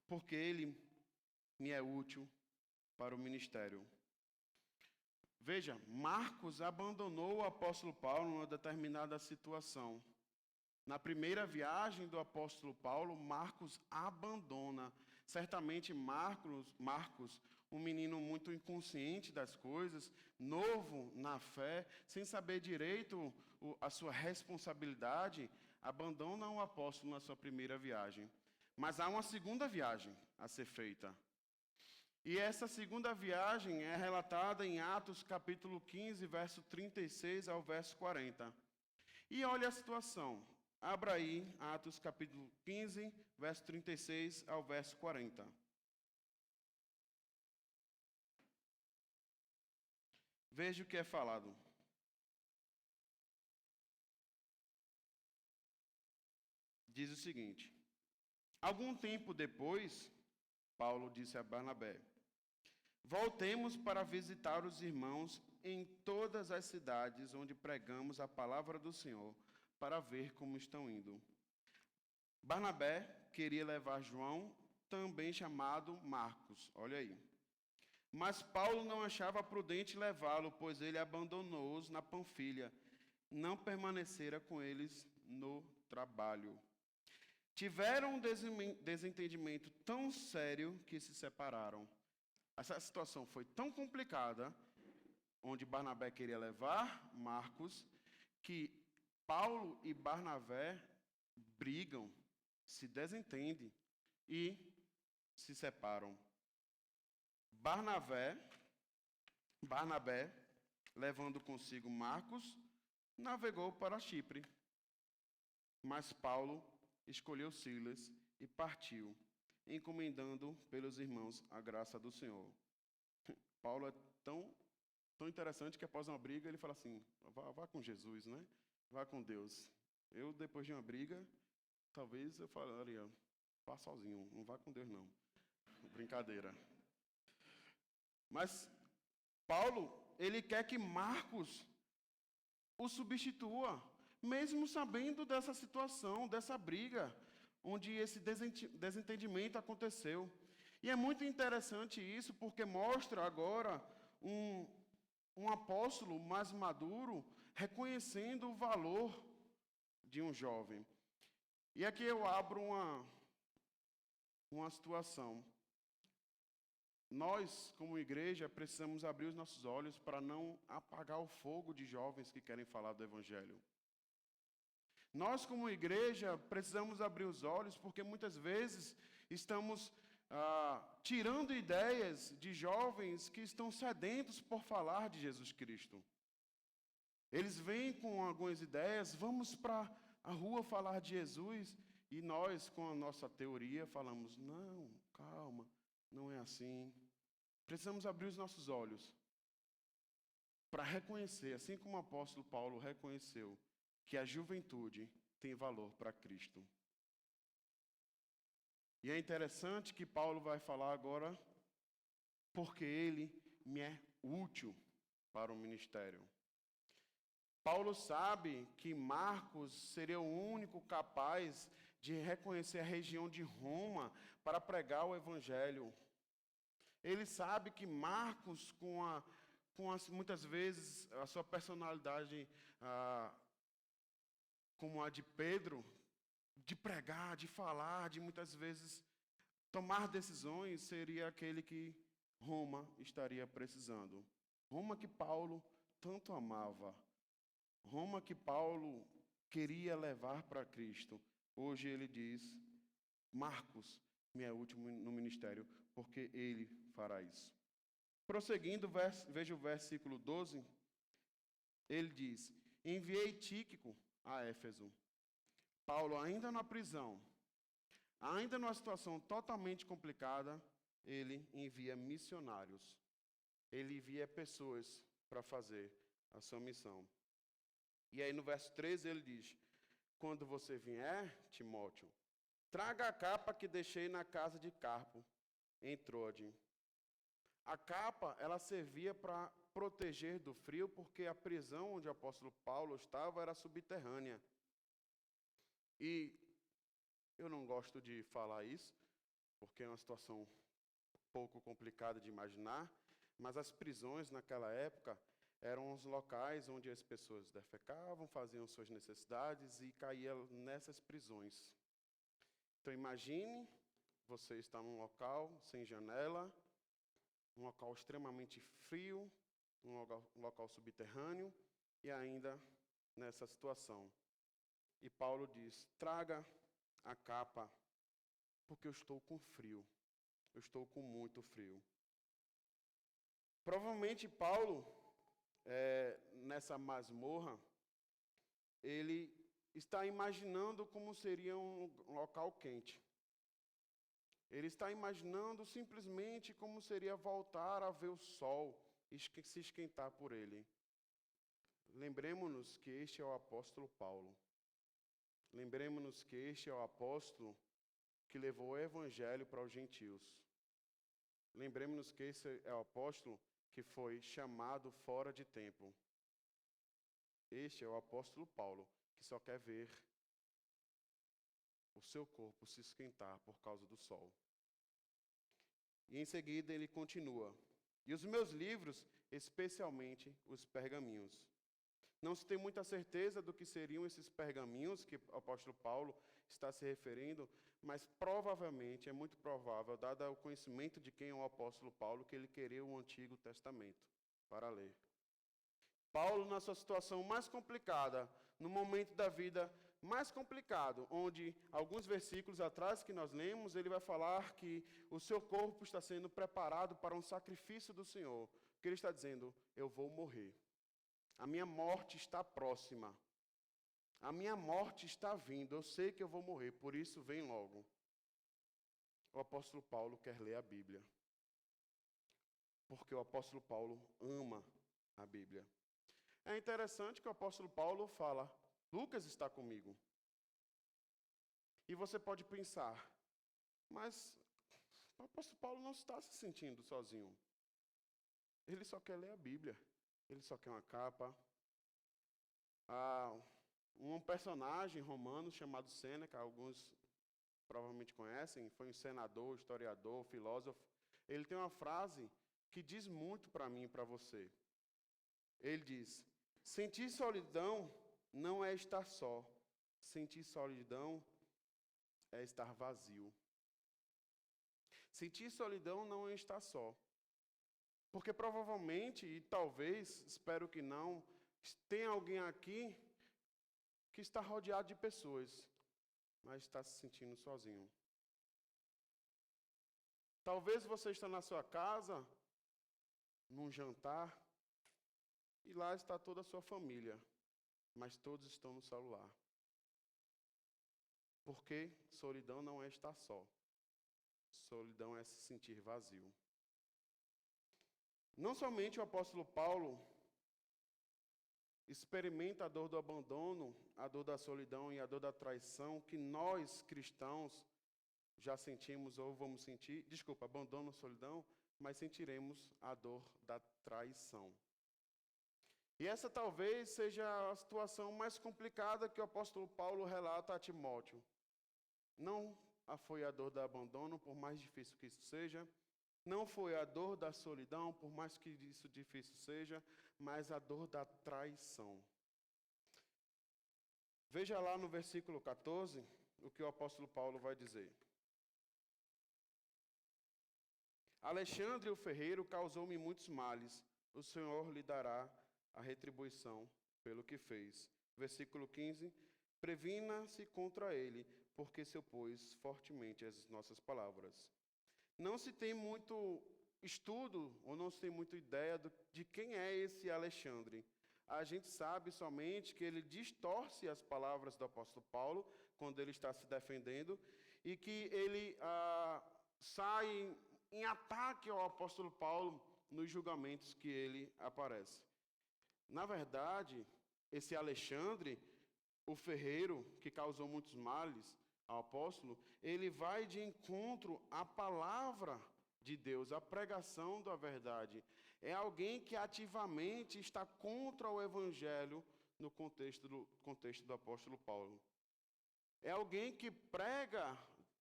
porque ele me é útil para o ministério. Veja, Marcos abandonou o apóstolo Paulo em uma determinada situação. Na primeira viagem do apóstolo Paulo, Marcos abandona. Certamente Marcos, um menino muito inconsciente das coisas, novo na fé, sem saber direito a sua responsabilidade, abandona o apóstolo na sua primeira viagem. Mas há uma segunda viagem a ser feita. E essa segunda viagem é relatada em Atos capítulo 15, verso 36 ao verso 40. E olha a situação. Abra aí Atos capítulo 15, verso 36 ao verso 40. Veja o que é falado. Diz o seguinte: algum tempo depois, Paulo disse a Barnabé, voltemos para visitar os irmãos em todas as cidades onde pregamos a palavra do Senhor, para ver como estão indo. Barnabé queria levar João, também chamado Marcos, olha aí. Mas Paulo não achava prudente levá-lo, pois ele abandonou-os na Panfilha, não permanecera com eles no trabalho. Tiveram um desentendimento tão sério que se separaram. Essa situação foi tão complicada, onde Barnabé queria levar Marcos, que Paulo e Barnabé brigam, se desentendem e se separam. Barnabé, levando consigo Marcos, navegou para Chipre. Mas Paulo escolheu Silas e partiu, encomendando pelos irmãos a graça do Senhor. Paulo é tão interessante que após uma briga ele fala assim, vá com Jesus, né? Vá com Deus. Eu, depois de uma briga, talvez eu falaria, vá sozinho, não vá com Deus não. Brincadeira. Mas Paulo, ele quer que Marcos o substitua, mesmo sabendo dessa situação, dessa briga, onde esse desentendimento aconteceu. E é muito interessante isso, porque mostra agora um apóstolo mais maduro, reconhecendo o valor de um jovem. E aqui eu abro uma situação. Nós, como igreja, precisamos abrir os nossos olhos para não apagar o fogo de jovens que querem falar do Evangelho. Nós, como igreja, precisamos abrir os olhos porque muitas vezes estamos tirando ideias de jovens que estão sedentos por falar de Jesus Cristo. Eles vêm com algumas ideias, vamos para a rua falar de Jesus, e nós, com a nossa teoria, falamos, não, calma, não é assim. Precisamos abrir os nossos olhos para reconhecer, assim como o apóstolo Paulo reconheceu, que a juventude tem valor para Cristo. E é interessante que Paulo vai falar agora, porque ele me é útil para o ministério. Paulo sabe que Marcos seria o único capaz de reconhecer a região de Roma para pregar o evangelho. Ele sabe que Marcos, muitas vezes, a sua personalidade como a de Pedro, de pregar, de falar, de muitas vezes tomar decisões, seria aquele que Roma estaria precisando. Roma que Paulo tanto amava. Roma que Paulo queria levar para Cristo. Hoje ele diz, Marcos me é útil no ministério, porque ele fará isso. Prosseguindo, veja o versículo 12. Ele diz, enviei Tíquico a Éfeso. Paulo, ainda na prisão, ainda numa situação totalmente complicada, ele envia missionários. Ele envia pessoas para fazer a sua missão. E aí no verso 13 ele diz, quando você vier, Timóteo, traga a capa que deixei na casa de Carpo, em Troade. A capa, ela servia para proteger do frio, porque a prisão onde o apóstolo Paulo estava era subterrânea. E eu não gosto de falar isso, porque é uma situação um pouco complicada de imaginar, mas as prisões naquela época eram os locais onde as pessoas defecavam, faziam suas necessidades e caíam nessas prisões. Então imagine, você está num local sem janela, um local extremamente frio, um local subterrâneo e ainda nessa situação. E Paulo diz, traga a capa, porque eu estou com frio, eu estou com muito frio. Provavelmente Paulo, nessa masmorra, ele está imaginando como seria um local quente. Ele está imaginando simplesmente como seria voltar a ver o sol e se esquentar por ele. Lembremos-nos que este é o apóstolo Paulo. Lembremos-nos que este é o apóstolo que levou o evangelho para os gentios. Lembremos-nos que esse é o apóstolo que foi chamado fora de tempo. Este é o apóstolo Paulo, que só quer ver o seu corpo se esquentar por causa do sol. E em seguida ele continua. E os meus livros, especialmente os pergaminhos. Não se tem muita certeza do que seriam esses pergaminhos que o apóstolo Paulo está se referindo, mas provavelmente, é muito provável, dado o conhecimento de quem é o apóstolo Paulo, que ele queria o Antigo Testamento para ler. Paulo, na sua situação mais complicada, no momento da vida mais complicado, onde alguns versículos atrás que nós lemos, ele vai falar que o seu corpo está sendo preparado para um sacrifício do Senhor. Que ele está dizendo, eu vou morrer. A minha morte está próxima. A minha morte está vindo. Eu sei que eu vou morrer, por isso vem logo. O apóstolo Paulo quer ler a Bíblia. Porque o apóstolo Paulo ama a Bíblia. É interessante que o apóstolo Paulo fala, Lucas está comigo. E você pode pensar, mas o apóstolo Paulo não está se sentindo sozinho. Ele só quer ler a Bíblia. Ele só quer uma capa. Um personagem romano chamado Sêneca, alguns provavelmente conhecem, foi um senador, historiador, filósofo. Ele tem uma frase que diz muito para mim e para você. Ele diz, sentir solidão não é estar só. Sentir solidão é estar vazio. Sentir solidão não é estar só. Porque provavelmente, e talvez, espero que não, tem alguém aqui que está rodeado de pessoas, mas está se sentindo sozinho. Talvez você está na sua casa, num jantar, e lá está toda a sua família, mas todos estão no celular. Porque solidão não é estar só. Solidão é se sentir vazio. Não somente o apóstolo Paulo experimenta a dor do abandono, a dor da solidão e a dor da traição, que nós cristãos já sentimos ou vamos sentir, abandono, solidão, mas sentiremos a dor da traição. E essa talvez seja a situação mais complicada que o apóstolo Paulo relata a Timóteo. Não foi a dor do abandono, por mais difícil que isso seja. Não foi a dor da solidão, por mais que isso difícil seja, mas a dor da traição. Veja lá no versículo 14 o que o apóstolo Paulo vai dizer. Alexandre o ferreiro causou-me muitos males. O Senhor lhe dará a retribuição pelo que fez. Versículo 15. Previna-se contra ele, porque se opôs fortemente às nossas palavras. Não se tem muito estudo, ou não se tem muita ideia de quem é esse Alexandre. A gente sabe somente que ele distorce as palavras do apóstolo Paulo, quando ele está se defendendo, e que ele sai em ataque ao apóstolo Paulo nos julgamentos que ele aparece. Na verdade, esse Alexandre, o ferreiro, que causou muitos males ao apóstolo, ele vai de encontro à palavra de Deus, à pregação da verdade. É alguém que ativamente está contra o evangelho no contexto do apóstolo Paulo. É alguém que prega,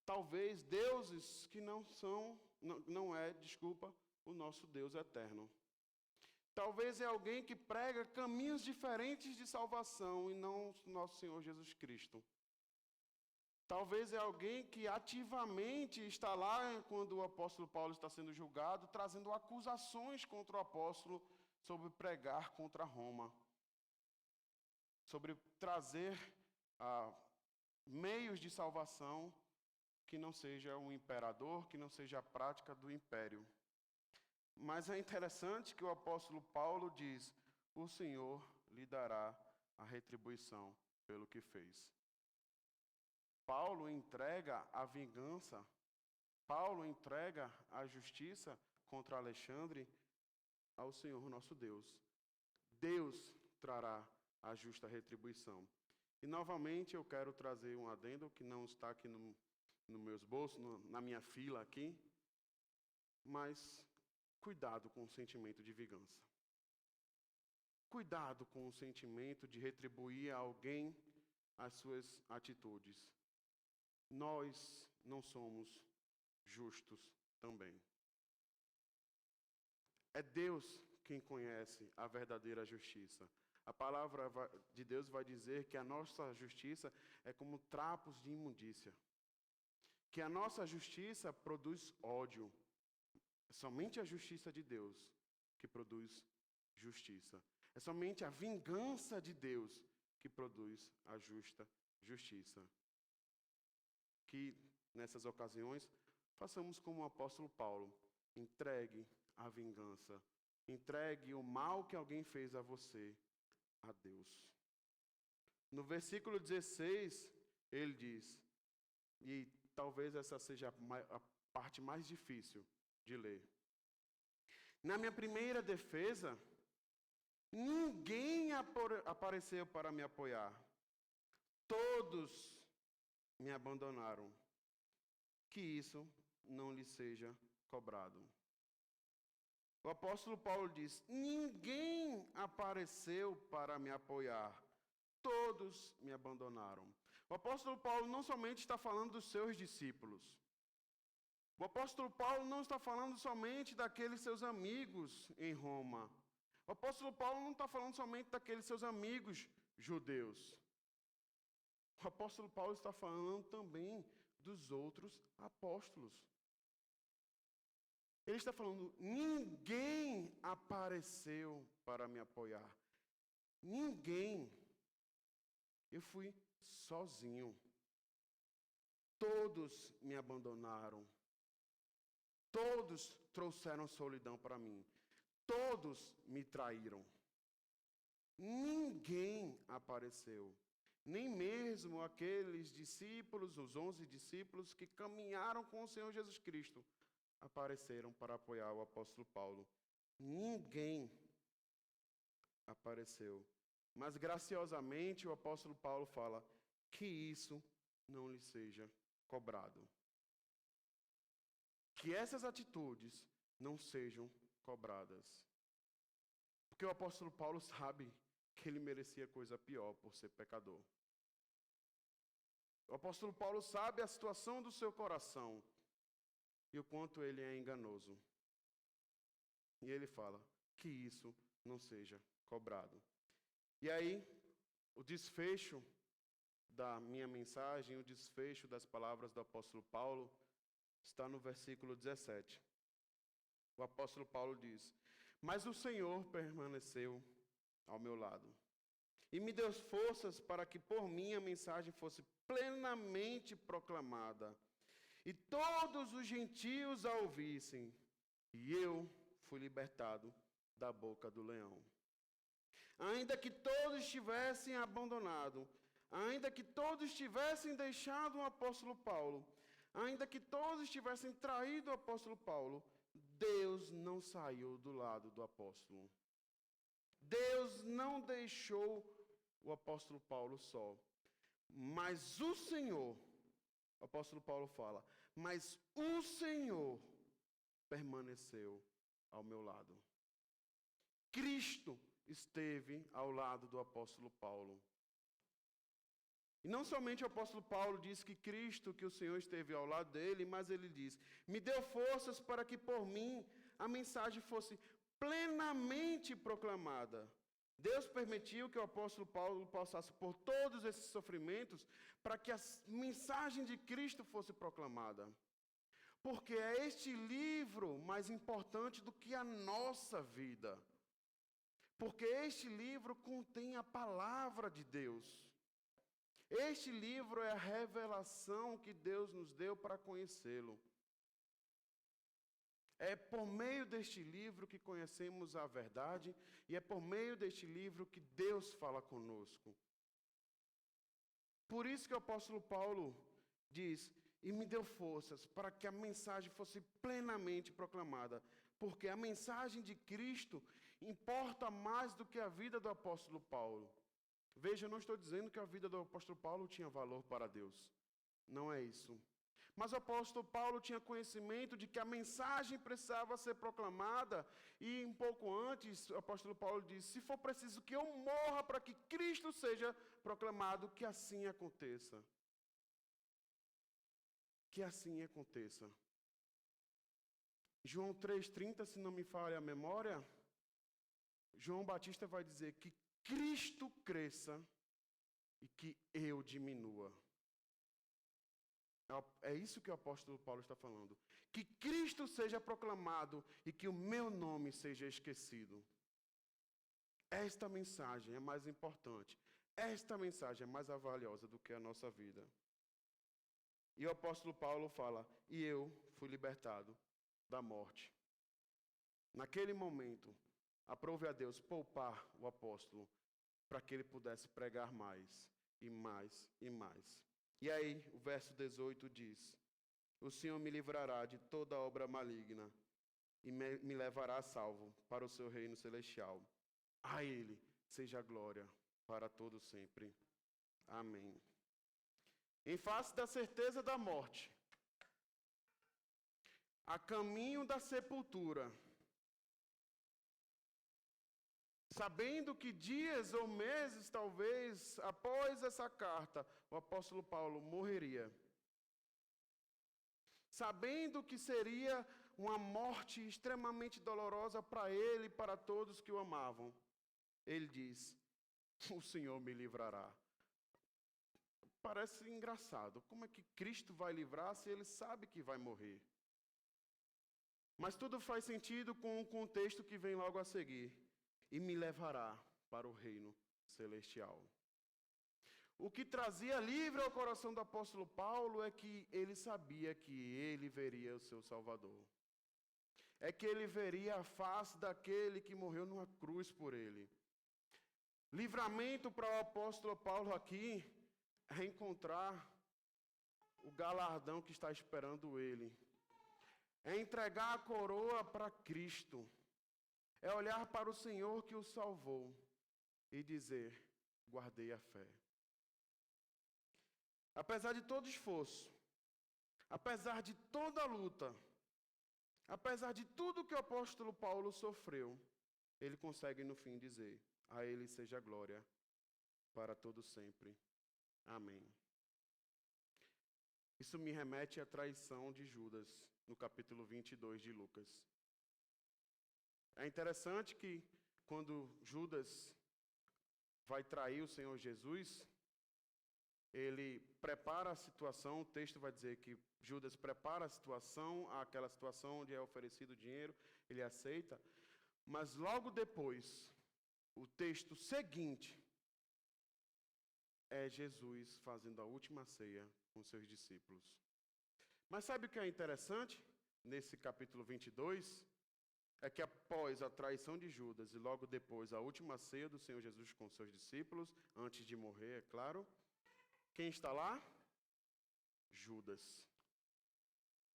talvez, deuses que não é o nosso Deus eterno. Talvez é alguém que prega caminhos diferentes de salvação e não o nosso Senhor Jesus Cristo. Talvez é alguém que ativamente está lá quando o apóstolo Paulo está sendo julgado, trazendo acusações contra o apóstolo sobre pregar contra Roma, sobre trazer meios de salvação que não seja o imperador, que não seja a prática do império. Mas é interessante que o apóstolo Paulo diz: o Senhor lhe dará a retribuição pelo que fez. Paulo entrega a vingança, Paulo entrega a justiça contra Alexandre ao Senhor nosso Deus. Deus trará a justa retribuição. E novamente eu quero trazer um adendo que não está aqui nos meus bolsos, na minha fila aqui, mas cuidado com o sentimento de vingança. Cuidado com o sentimento de retribuir a alguém as suas atitudes. Nós não somos justos também. É Deus quem conhece a verdadeira justiça. A palavra de Deus vai dizer que a nossa justiça é como trapos de imundícia. Que a nossa justiça produz ódio. É somente a justiça de Deus que produz justiça. É somente a vingança de Deus que produz a justa justiça. Que nessas ocasiões façamos como o apóstolo Paulo: entregue a vingança, entregue o mal que alguém fez a você a Deus. No versículo 16, ele diz, e talvez essa seja a parte mais difícil de ler: na minha primeira defesa, ninguém apareceu para me apoiar. Todos me abandonaram. Que isso não lhe seja cobrado. O apóstolo Paulo diz: ninguém apareceu para me apoiar. Todos me abandonaram. O apóstolo Paulo não somente está falando dos seus discípulos. O apóstolo Paulo não está falando somente daqueles seus amigos em Roma. O apóstolo Paulo não está falando somente daqueles seus amigos judeus. O apóstolo Paulo está falando também dos outros apóstolos. Ele está falando: ninguém apareceu para me apoiar. Ninguém. Eu fui sozinho. Todos me abandonaram. Todos trouxeram solidão para mim. Todos me traíram. Ninguém apareceu. Nem mesmo aqueles discípulos, os 11 discípulos que caminharam com o Senhor Jesus Cristo, apareceram para apoiar o apóstolo Paulo. Ninguém apareceu. Mas graciosamente o apóstolo Paulo fala: que isso não lhe seja cobrado. Que essas atitudes não sejam cobradas. Porque o apóstolo Paulo sabe que ele merecia coisa pior por ser pecador. O apóstolo Paulo sabe a situação do seu coração e o quanto ele é enganoso. E ele fala que isso não seja cobrado. E aí, o desfecho da minha mensagem, o desfecho das palavras do apóstolo Paulo, está no versículo 17. O apóstolo Paulo diz: mas o Senhor permaneceu ao meu lado e me deu forças para que por mim a mensagem fosse plenamente proclamada e todos os gentios a ouvissem, e eu fui libertado da boca do leão. Ainda que todos tivessem abandonado, ainda que todos tivessem deixado o apóstolo Paulo, ainda que todos tivessem traído o apóstolo Paulo, Deus não saiu do lado do apóstolo. Deus não deixou o apóstolo Paulo só. Mas o Senhor, o apóstolo Paulo fala, mas o Senhor permaneceu ao meu lado. Cristo esteve ao lado do apóstolo Paulo. E não somente o apóstolo Paulo diz que Cristo, que o Senhor esteve ao lado dele, mas ele diz: me deu forças para que por mim a mensagem fosse plenamente proclamada. Deus permitiu que o apóstolo Paulo passasse por todos esses sofrimentos para que a mensagem de Cristo fosse proclamada. Porque é este livro mais importante do que a nossa vida. Porque este livro contém a palavra de Deus. Este livro é a revelação que Deus nos deu para conhecê-lo. É por meio deste livro que conhecemos a verdade e é por meio deste livro que Deus fala conosco. Por isso que o apóstolo Paulo diz: e me deu forças para que a mensagem fosse plenamente proclamada, porque a mensagem de Cristo importa mais do que a vida do apóstolo Paulo. Veja, eu não estou dizendo que a vida do apóstolo Paulo tinha valor para Deus. Não é isso. Mas o apóstolo Paulo tinha conhecimento de que a mensagem precisava ser proclamada. E um pouco antes, o apóstolo Paulo disse: se for preciso que eu morra para que Cristo seja proclamado, que assim aconteça. Que assim aconteça. João 3,30, se não me falha a memória, João Batista vai dizer que Cristo cresça e que eu diminua. É isso que o apóstolo Paulo está falando. Que Cristo seja proclamado e que o meu nome seja esquecido. Esta mensagem é mais importante. Esta mensagem é mais valiosa do que a nossa vida. E o apóstolo Paulo fala: e eu fui libertado da morte. Naquele momento, aprove a Deus poupar o apóstolo para que ele pudesse pregar mais e mais e mais. E aí, o verso 18 diz: o Senhor me livrará de toda obra maligna e me levará a salvo para o seu reino celestial. A Ele seja a glória para todo sempre. Amém. Em face da certeza da morte, a caminho da sepultura, sabendo que dias ou meses, talvez, após essa carta, o apóstolo Paulo morreria. Sabendo que seria uma morte extremamente dolorosa para ele e para todos que o amavam, ele diz: o Senhor me livrará. Parece engraçado. Como é que Cristo vai livrar se ele sabe que vai morrer? Mas tudo faz sentido com o contexto que vem logo a seguir. E me levará para o reino celestial. O que trazia livre ao coração do apóstolo Paulo é que ele sabia que ele veria o seu Salvador. É que ele veria a face daquele que morreu numa cruz por ele. Livramento para o apóstolo Paulo aqui é encontrar o galardão que está esperando ele. É entregar a coroa para Cristo. É olhar para o Senhor que o salvou e dizer: guardei a fé. Apesar de todo esforço, apesar de toda a luta, apesar de tudo que o apóstolo Paulo sofreu, ele consegue no fim dizer: a ele seja glória para todo sempre. Amém. Isso me remete à traição de Judas, no capítulo 22 de Lucas. É interessante que quando Judas vai trair o Senhor Jesus, ele prepara a situação, o texto vai dizer que Judas prepara a situação, aquela situação onde é oferecido dinheiro, ele aceita, mas logo depois, o texto seguinte é Jesus fazendo a última ceia com seus discípulos. Mas sabe o que é interessante nesse capítulo 22? É que após a traição de Judas e logo depois a última ceia do Senhor Jesus com seus discípulos, antes de morrer, é claro, quem está lá? Judas.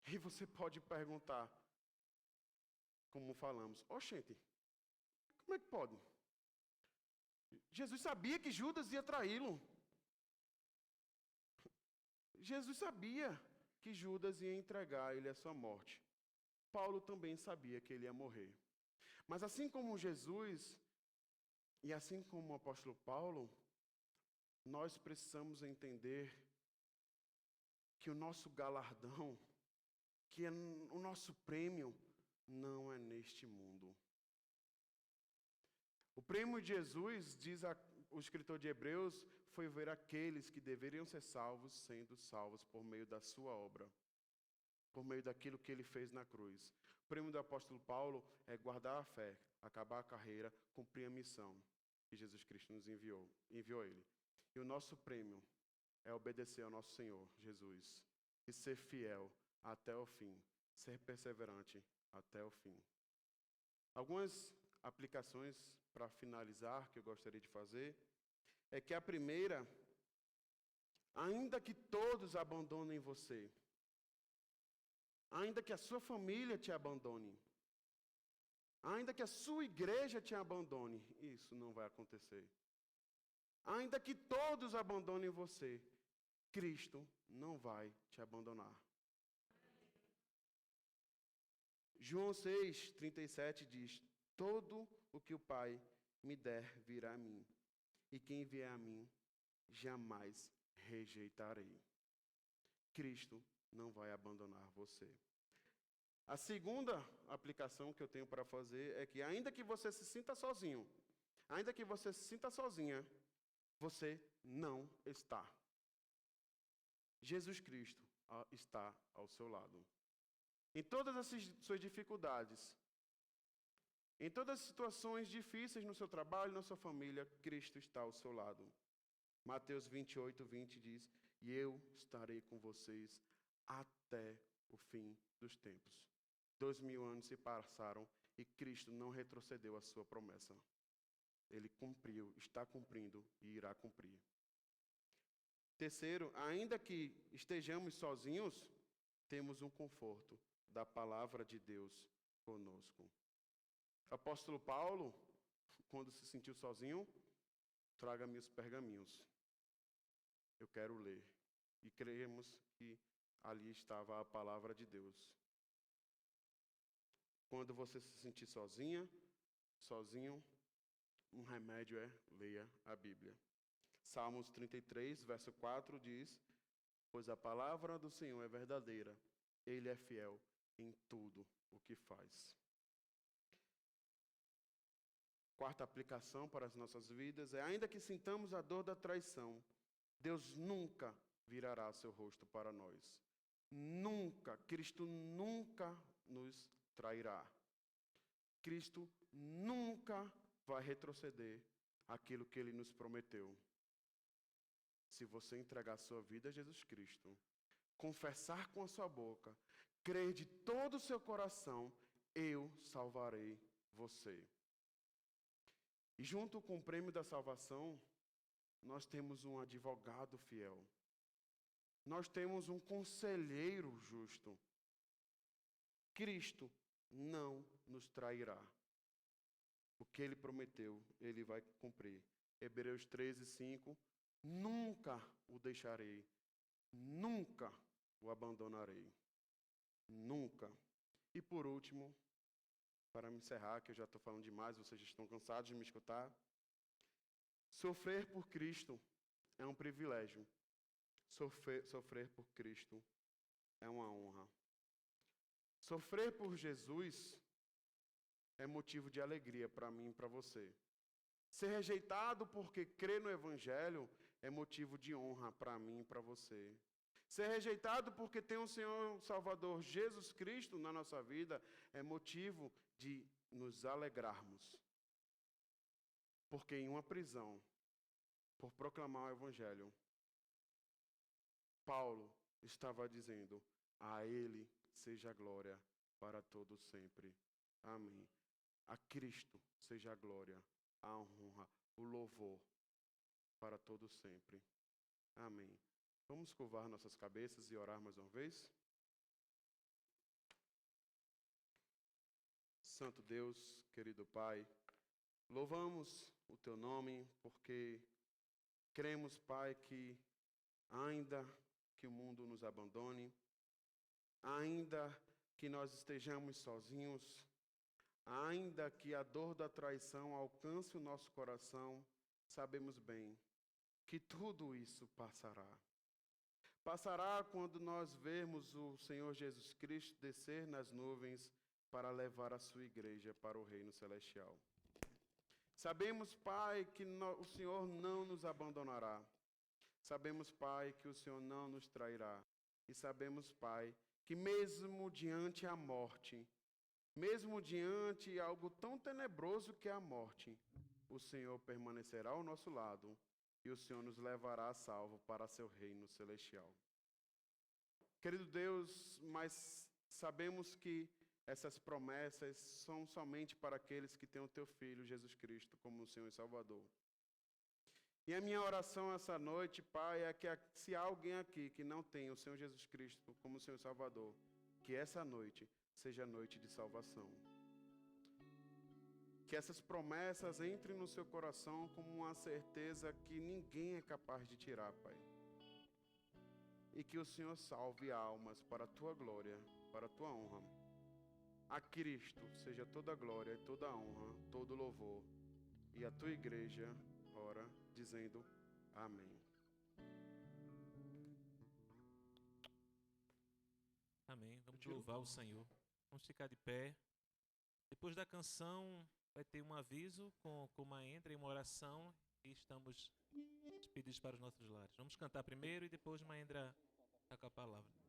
E você pode perguntar, como falamos, oxente, como é que pode? Jesus sabia que Judas ia traí-lo. Jesus sabia que Judas ia entregar ele à sua morte. Paulo também sabia que ele ia morrer. Mas assim como Jesus, e assim como o apóstolo Paulo, nós precisamos entender que o nosso galardão, que o nosso prêmio, não é neste mundo. O prêmio de Jesus, diz o escritor de Hebreus, foi ver aqueles que deveriam ser salvos, sendo salvos por meio da sua obra, por meio daquilo que ele fez na cruz. O prêmio do apóstolo Paulo é guardar a fé, acabar a carreira, cumprir a missão que Jesus Cristo nos enviou ele. E o nosso prêmio é obedecer ao nosso Senhor, Jesus, e ser fiel até o fim, ser perseverante até o fim. Algumas aplicações para finalizar que eu gostaria de fazer é que a primeira, ainda que todos abandonem você, ainda que a sua família te abandone, ainda que a sua igreja te abandone, isso não vai acontecer. Ainda que todos abandonem você, Cristo não vai te abandonar. João 6:37 diz: todo o que o Pai me der virá a mim, e quem vier a mim, jamais rejeitarei. Cristo não vai abandonar você. A segunda aplicação que eu tenho para fazer é que, ainda que você se sinta sozinho, ainda que você se sinta sozinha, você não está. Jesus Cristo está ao seu lado. Em todas as suas dificuldades, em todas as situações difíceis no seu trabalho, na sua família, Cristo está ao seu lado. Mateus 28:20 diz: e eu estarei com vocês até o fim dos tempos. 2000 anos se passaram e Cristo não retrocedeu a sua promessa. Ele cumpriu, está cumprindo e irá cumprir. Terceiro, ainda que estejamos sozinhos, temos um conforto da palavra de Deus conosco. O apóstolo Paulo, quando se sentiu sozinho, traga-me os pergaminhos. Eu quero ler. E cremos que ali estava a palavra de Deus. Quando você se sentir sozinha, sozinho, um remédio é leia a Bíblia. Salmos 33, verso 4 diz: pois a palavra do Senhor é verdadeira, Ele é fiel em tudo o que faz. Quarta aplicação para as nossas vidas é: ainda que sintamos a dor da traição, Deus nunca virará seu rosto para nós. Nunca, Cristo nunca nos trairá. Cristo nunca vai retroceder aquilo que Ele nos prometeu. Se você entregar sua vida a Jesus Cristo, confessar com a sua boca, crer de todo o seu coração, eu salvarei você. E junto com o prêmio da salvação, nós temos um advogado fiel. Nós temos um conselheiro justo. Cristo não nos trairá. O que Ele prometeu, Ele vai cumprir. Hebreus 13:5, nunca o deixarei, nunca o abandonarei. Nunca. E por último, para me encerrar, que eu já estou falando demais, vocês já estão cansados de me escutar. Sofrer por Cristo é um privilégio. Sofrer por Cristo é uma honra. Sofrer por Jesus é motivo de alegria para mim e para você. Ser rejeitado porque crê no Evangelho é motivo de honra para mim e para você. Ser rejeitado porque tem um Senhor Salvador Jesus Cristo na nossa vida é motivo de nos alegrarmos. Porque em uma prisão, por proclamar o Evangelho, Paulo estava dizendo: a Ele seja a glória para todos sempre. Amém. A Cristo seja a glória, a honra, o louvor para todos sempre. Amém. Vamos curvar nossas cabeças e orar mais uma vez? Santo Deus, querido Pai, louvamos o Teu nome porque cremos, Pai, que ainda que o mundo nos abandone, ainda que nós estejamos sozinhos, ainda que a dor da traição alcance o nosso coração, sabemos bem que tudo isso passará. Passará quando nós vermos o Senhor Jesus Cristo descer nas nuvens para levar a sua igreja para o reino celestial. Sabemos, Pai, que o Senhor não nos abandonará. Sabemos, Pai, que o Senhor não nos trairá. E sabemos, Pai, que mesmo diante a morte, mesmo diante algo tão tenebroso que é a morte, o Senhor permanecerá ao nosso lado e o Senhor nos levará a salvo para seu reino celestial. Querido Deus, mas sabemos que essas promessas são somente para aqueles que têm o Teu Filho, Jesus Cristo, como o Senhor e Salvador. E a minha oração essa noite, Pai, é que se há alguém aqui que não tem o Senhor Jesus Cristo como o Senhor e Salvador, que essa noite seja noite de salvação. Que essas promessas entrem no seu coração como uma certeza que ninguém é capaz de tirar, Pai. E que o Senhor salve almas para a Tua glória, para a Tua honra. A Cristo seja toda a glória, toda a honra, todo o louvor. E a Tua igreja ora dizendo amém. Amém. Vamos louvar o Senhor. Vamos ficar de pé. Depois da canção, vai ter um aviso com uma entra e uma oração. E estamos despedidos para os nossos lares. Vamos cantar primeiro e depois Maendra está com a palavra.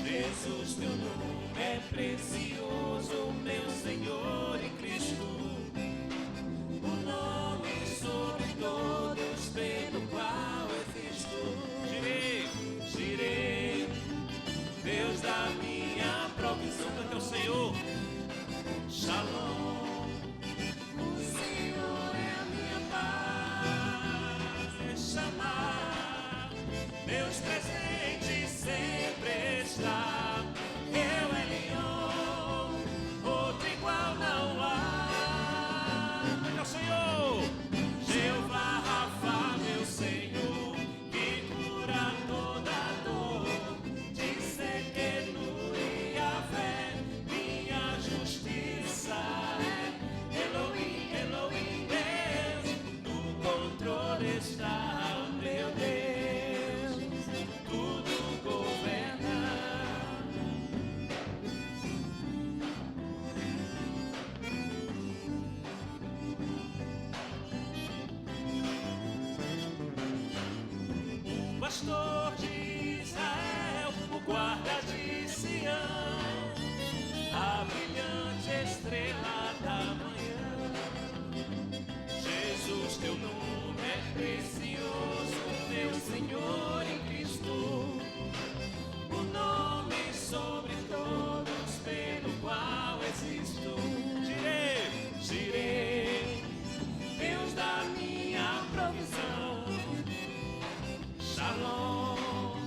Jesus, teu nome é precioso, meu Senhor e Cristo, o nome sobre todos pelo qual existo. Girei, Deus da minha provisão, canta o Senhor. guarda de Sião, a brilhante estrela da manhã. Jesus, teu nome é precioso, meu Senhor em Cristo, o nome sobre todos pelo qual existo. Girei, Deus da minha provisão. Shalom,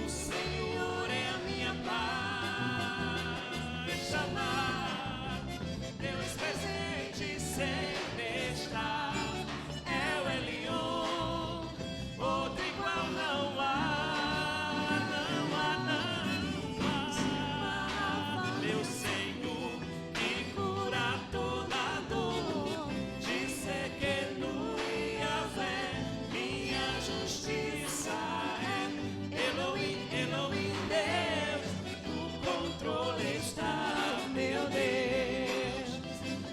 o Senhor é a minha paz. Shalom, Deus presente sempre está. É o Elion, outro igual não há, não há, não há. Meu Senhor que cura toda dor, disse que no Yahvé minha justiça é. Elohim, Elohim, Deus, o controle está, meu Deus,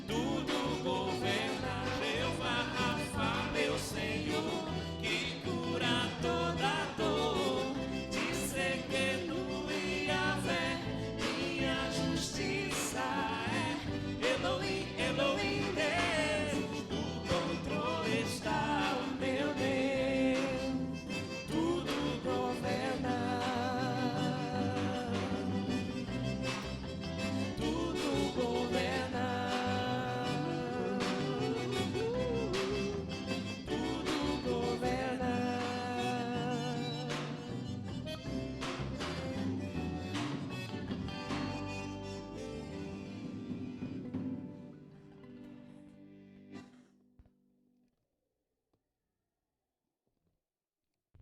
tudo governa. Jeová Rafa, meu Senhor, que cura toda dor, disse que no Yahvé minha justiça é. Elohim, Elohim, Deus, o controle está, meu Deus, tudo governa, tudo governa, tudo governa.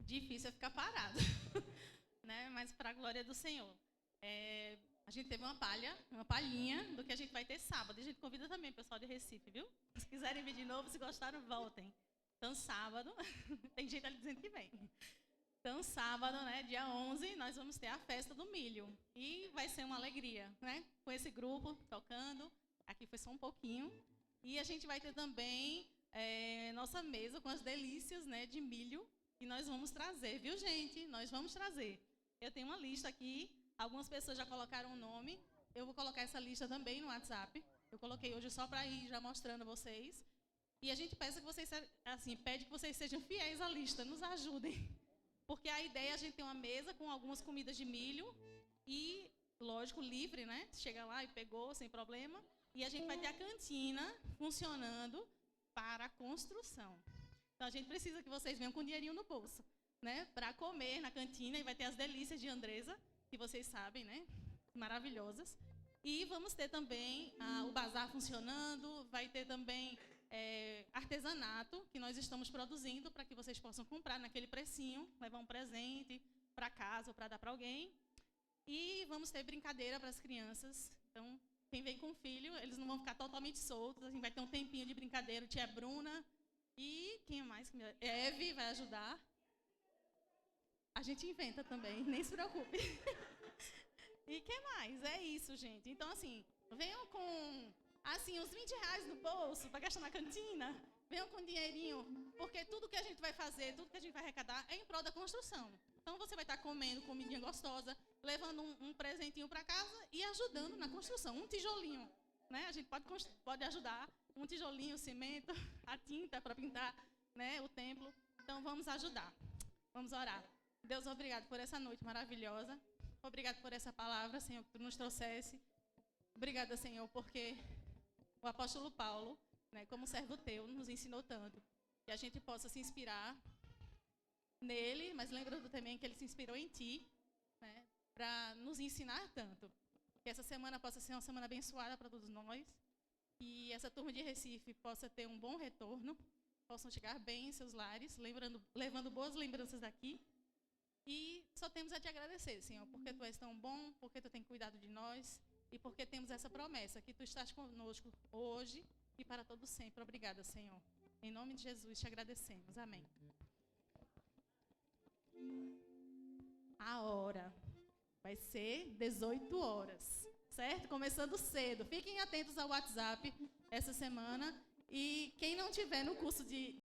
Difícil é ficar parado, né? Mas para a glória do Senhor. A gente teve uma palhinha do que a gente vai ter sábado. E a gente convida também o pessoal de Recife, viu? Se quiserem vir de novo, se gostaram, voltem. Então, sábado, tem gente ali dizendo que vem. Então, sábado, né, dia 11, nós vamos ter a festa do milho. E vai ser uma alegria, né? Com esse grupo tocando. Aqui foi só um pouquinho. E a gente vai ter também nossa mesa com as delícias, né, de milho. E nós vamos trazer, viu, gente? Nós vamos trazer. Eu tenho uma lista aqui. Algumas pessoas já colocaram o nome. Eu vou colocar essa lista também no WhatsApp. Eu coloquei hoje só para ir já mostrando a vocês. E a gente pede que vocês sejam fiéis à lista, nos ajudem. Porque a ideia é a gente ter uma mesa com algumas comidas de milho e, lógico, livre, né? Chega lá e pegou, sem problema. E a gente vai ter a cantina funcionando para a construção. Então, a gente precisa que vocês venham com dinheirinho no bolso, né? Para comer na cantina. E vai ter as delícias de Andresa, que vocês sabem, né? Maravilhosas. E vamos ter também o bazar funcionando. Vai ter também artesanato, que nós estamos produzindo para que vocês possam comprar naquele precinho, levar um presente para casa ou para dar para alguém. E vamos ter brincadeira para as crianças. Então, quem vem com filho, eles não vão ficar totalmente soltos. A gente vai ter um tempinho de brincadeira. Tia Bruna e quem mais? Eve vai ajudar. A gente inventa também, nem se preocupe. E que mais? É isso, gente. Então, assim, venham com uns R$20 no bolso para gastar na cantina. Venham com dinheirinho, porque tudo que a gente vai fazer, tudo que a gente vai arrecadar é em prol da construção. Então, você vai estar comendo comidinha gostosa, levando um presentinho para casa e ajudando na construção. Um tijolinho, né? A gente pode ajudar. Um tijolinho, cimento, a tinta para pintar, né, o templo. Então, vamos ajudar. Vamos orar. Deus, obrigado por essa noite maravilhosa. Obrigado por essa palavra, Senhor, que Tu nos trouxesse. Obrigada, Senhor, porque o apóstolo Paulo, né, como servo Teu, nos ensinou tanto. Que a gente possa se inspirar nele, mas lembrando também que ele se inspirou em Ti, né, para nos ensinar tanto. Que essa semana possa ser uma semana abençoada para todos nós. Que essa turma de Recife possa ter um bom retorno, possam chegar bem em seus lares, levando boas lembranças daqui. E só temos a Te agradecer, Senhor, porque Tu és tão bom, porque Tu tem cuidado de nós e porque temos essa promessa, que Tu estás conosco hoje e para todo sempre. Obrigada, Senhor. Em nome de Jesus, Te agradecemos. Amém. A hora vai ser 18 horas. Certo? Começando cedo. Fiquem atentos ao WhatsApp essa semana. E quem não tiver no curso de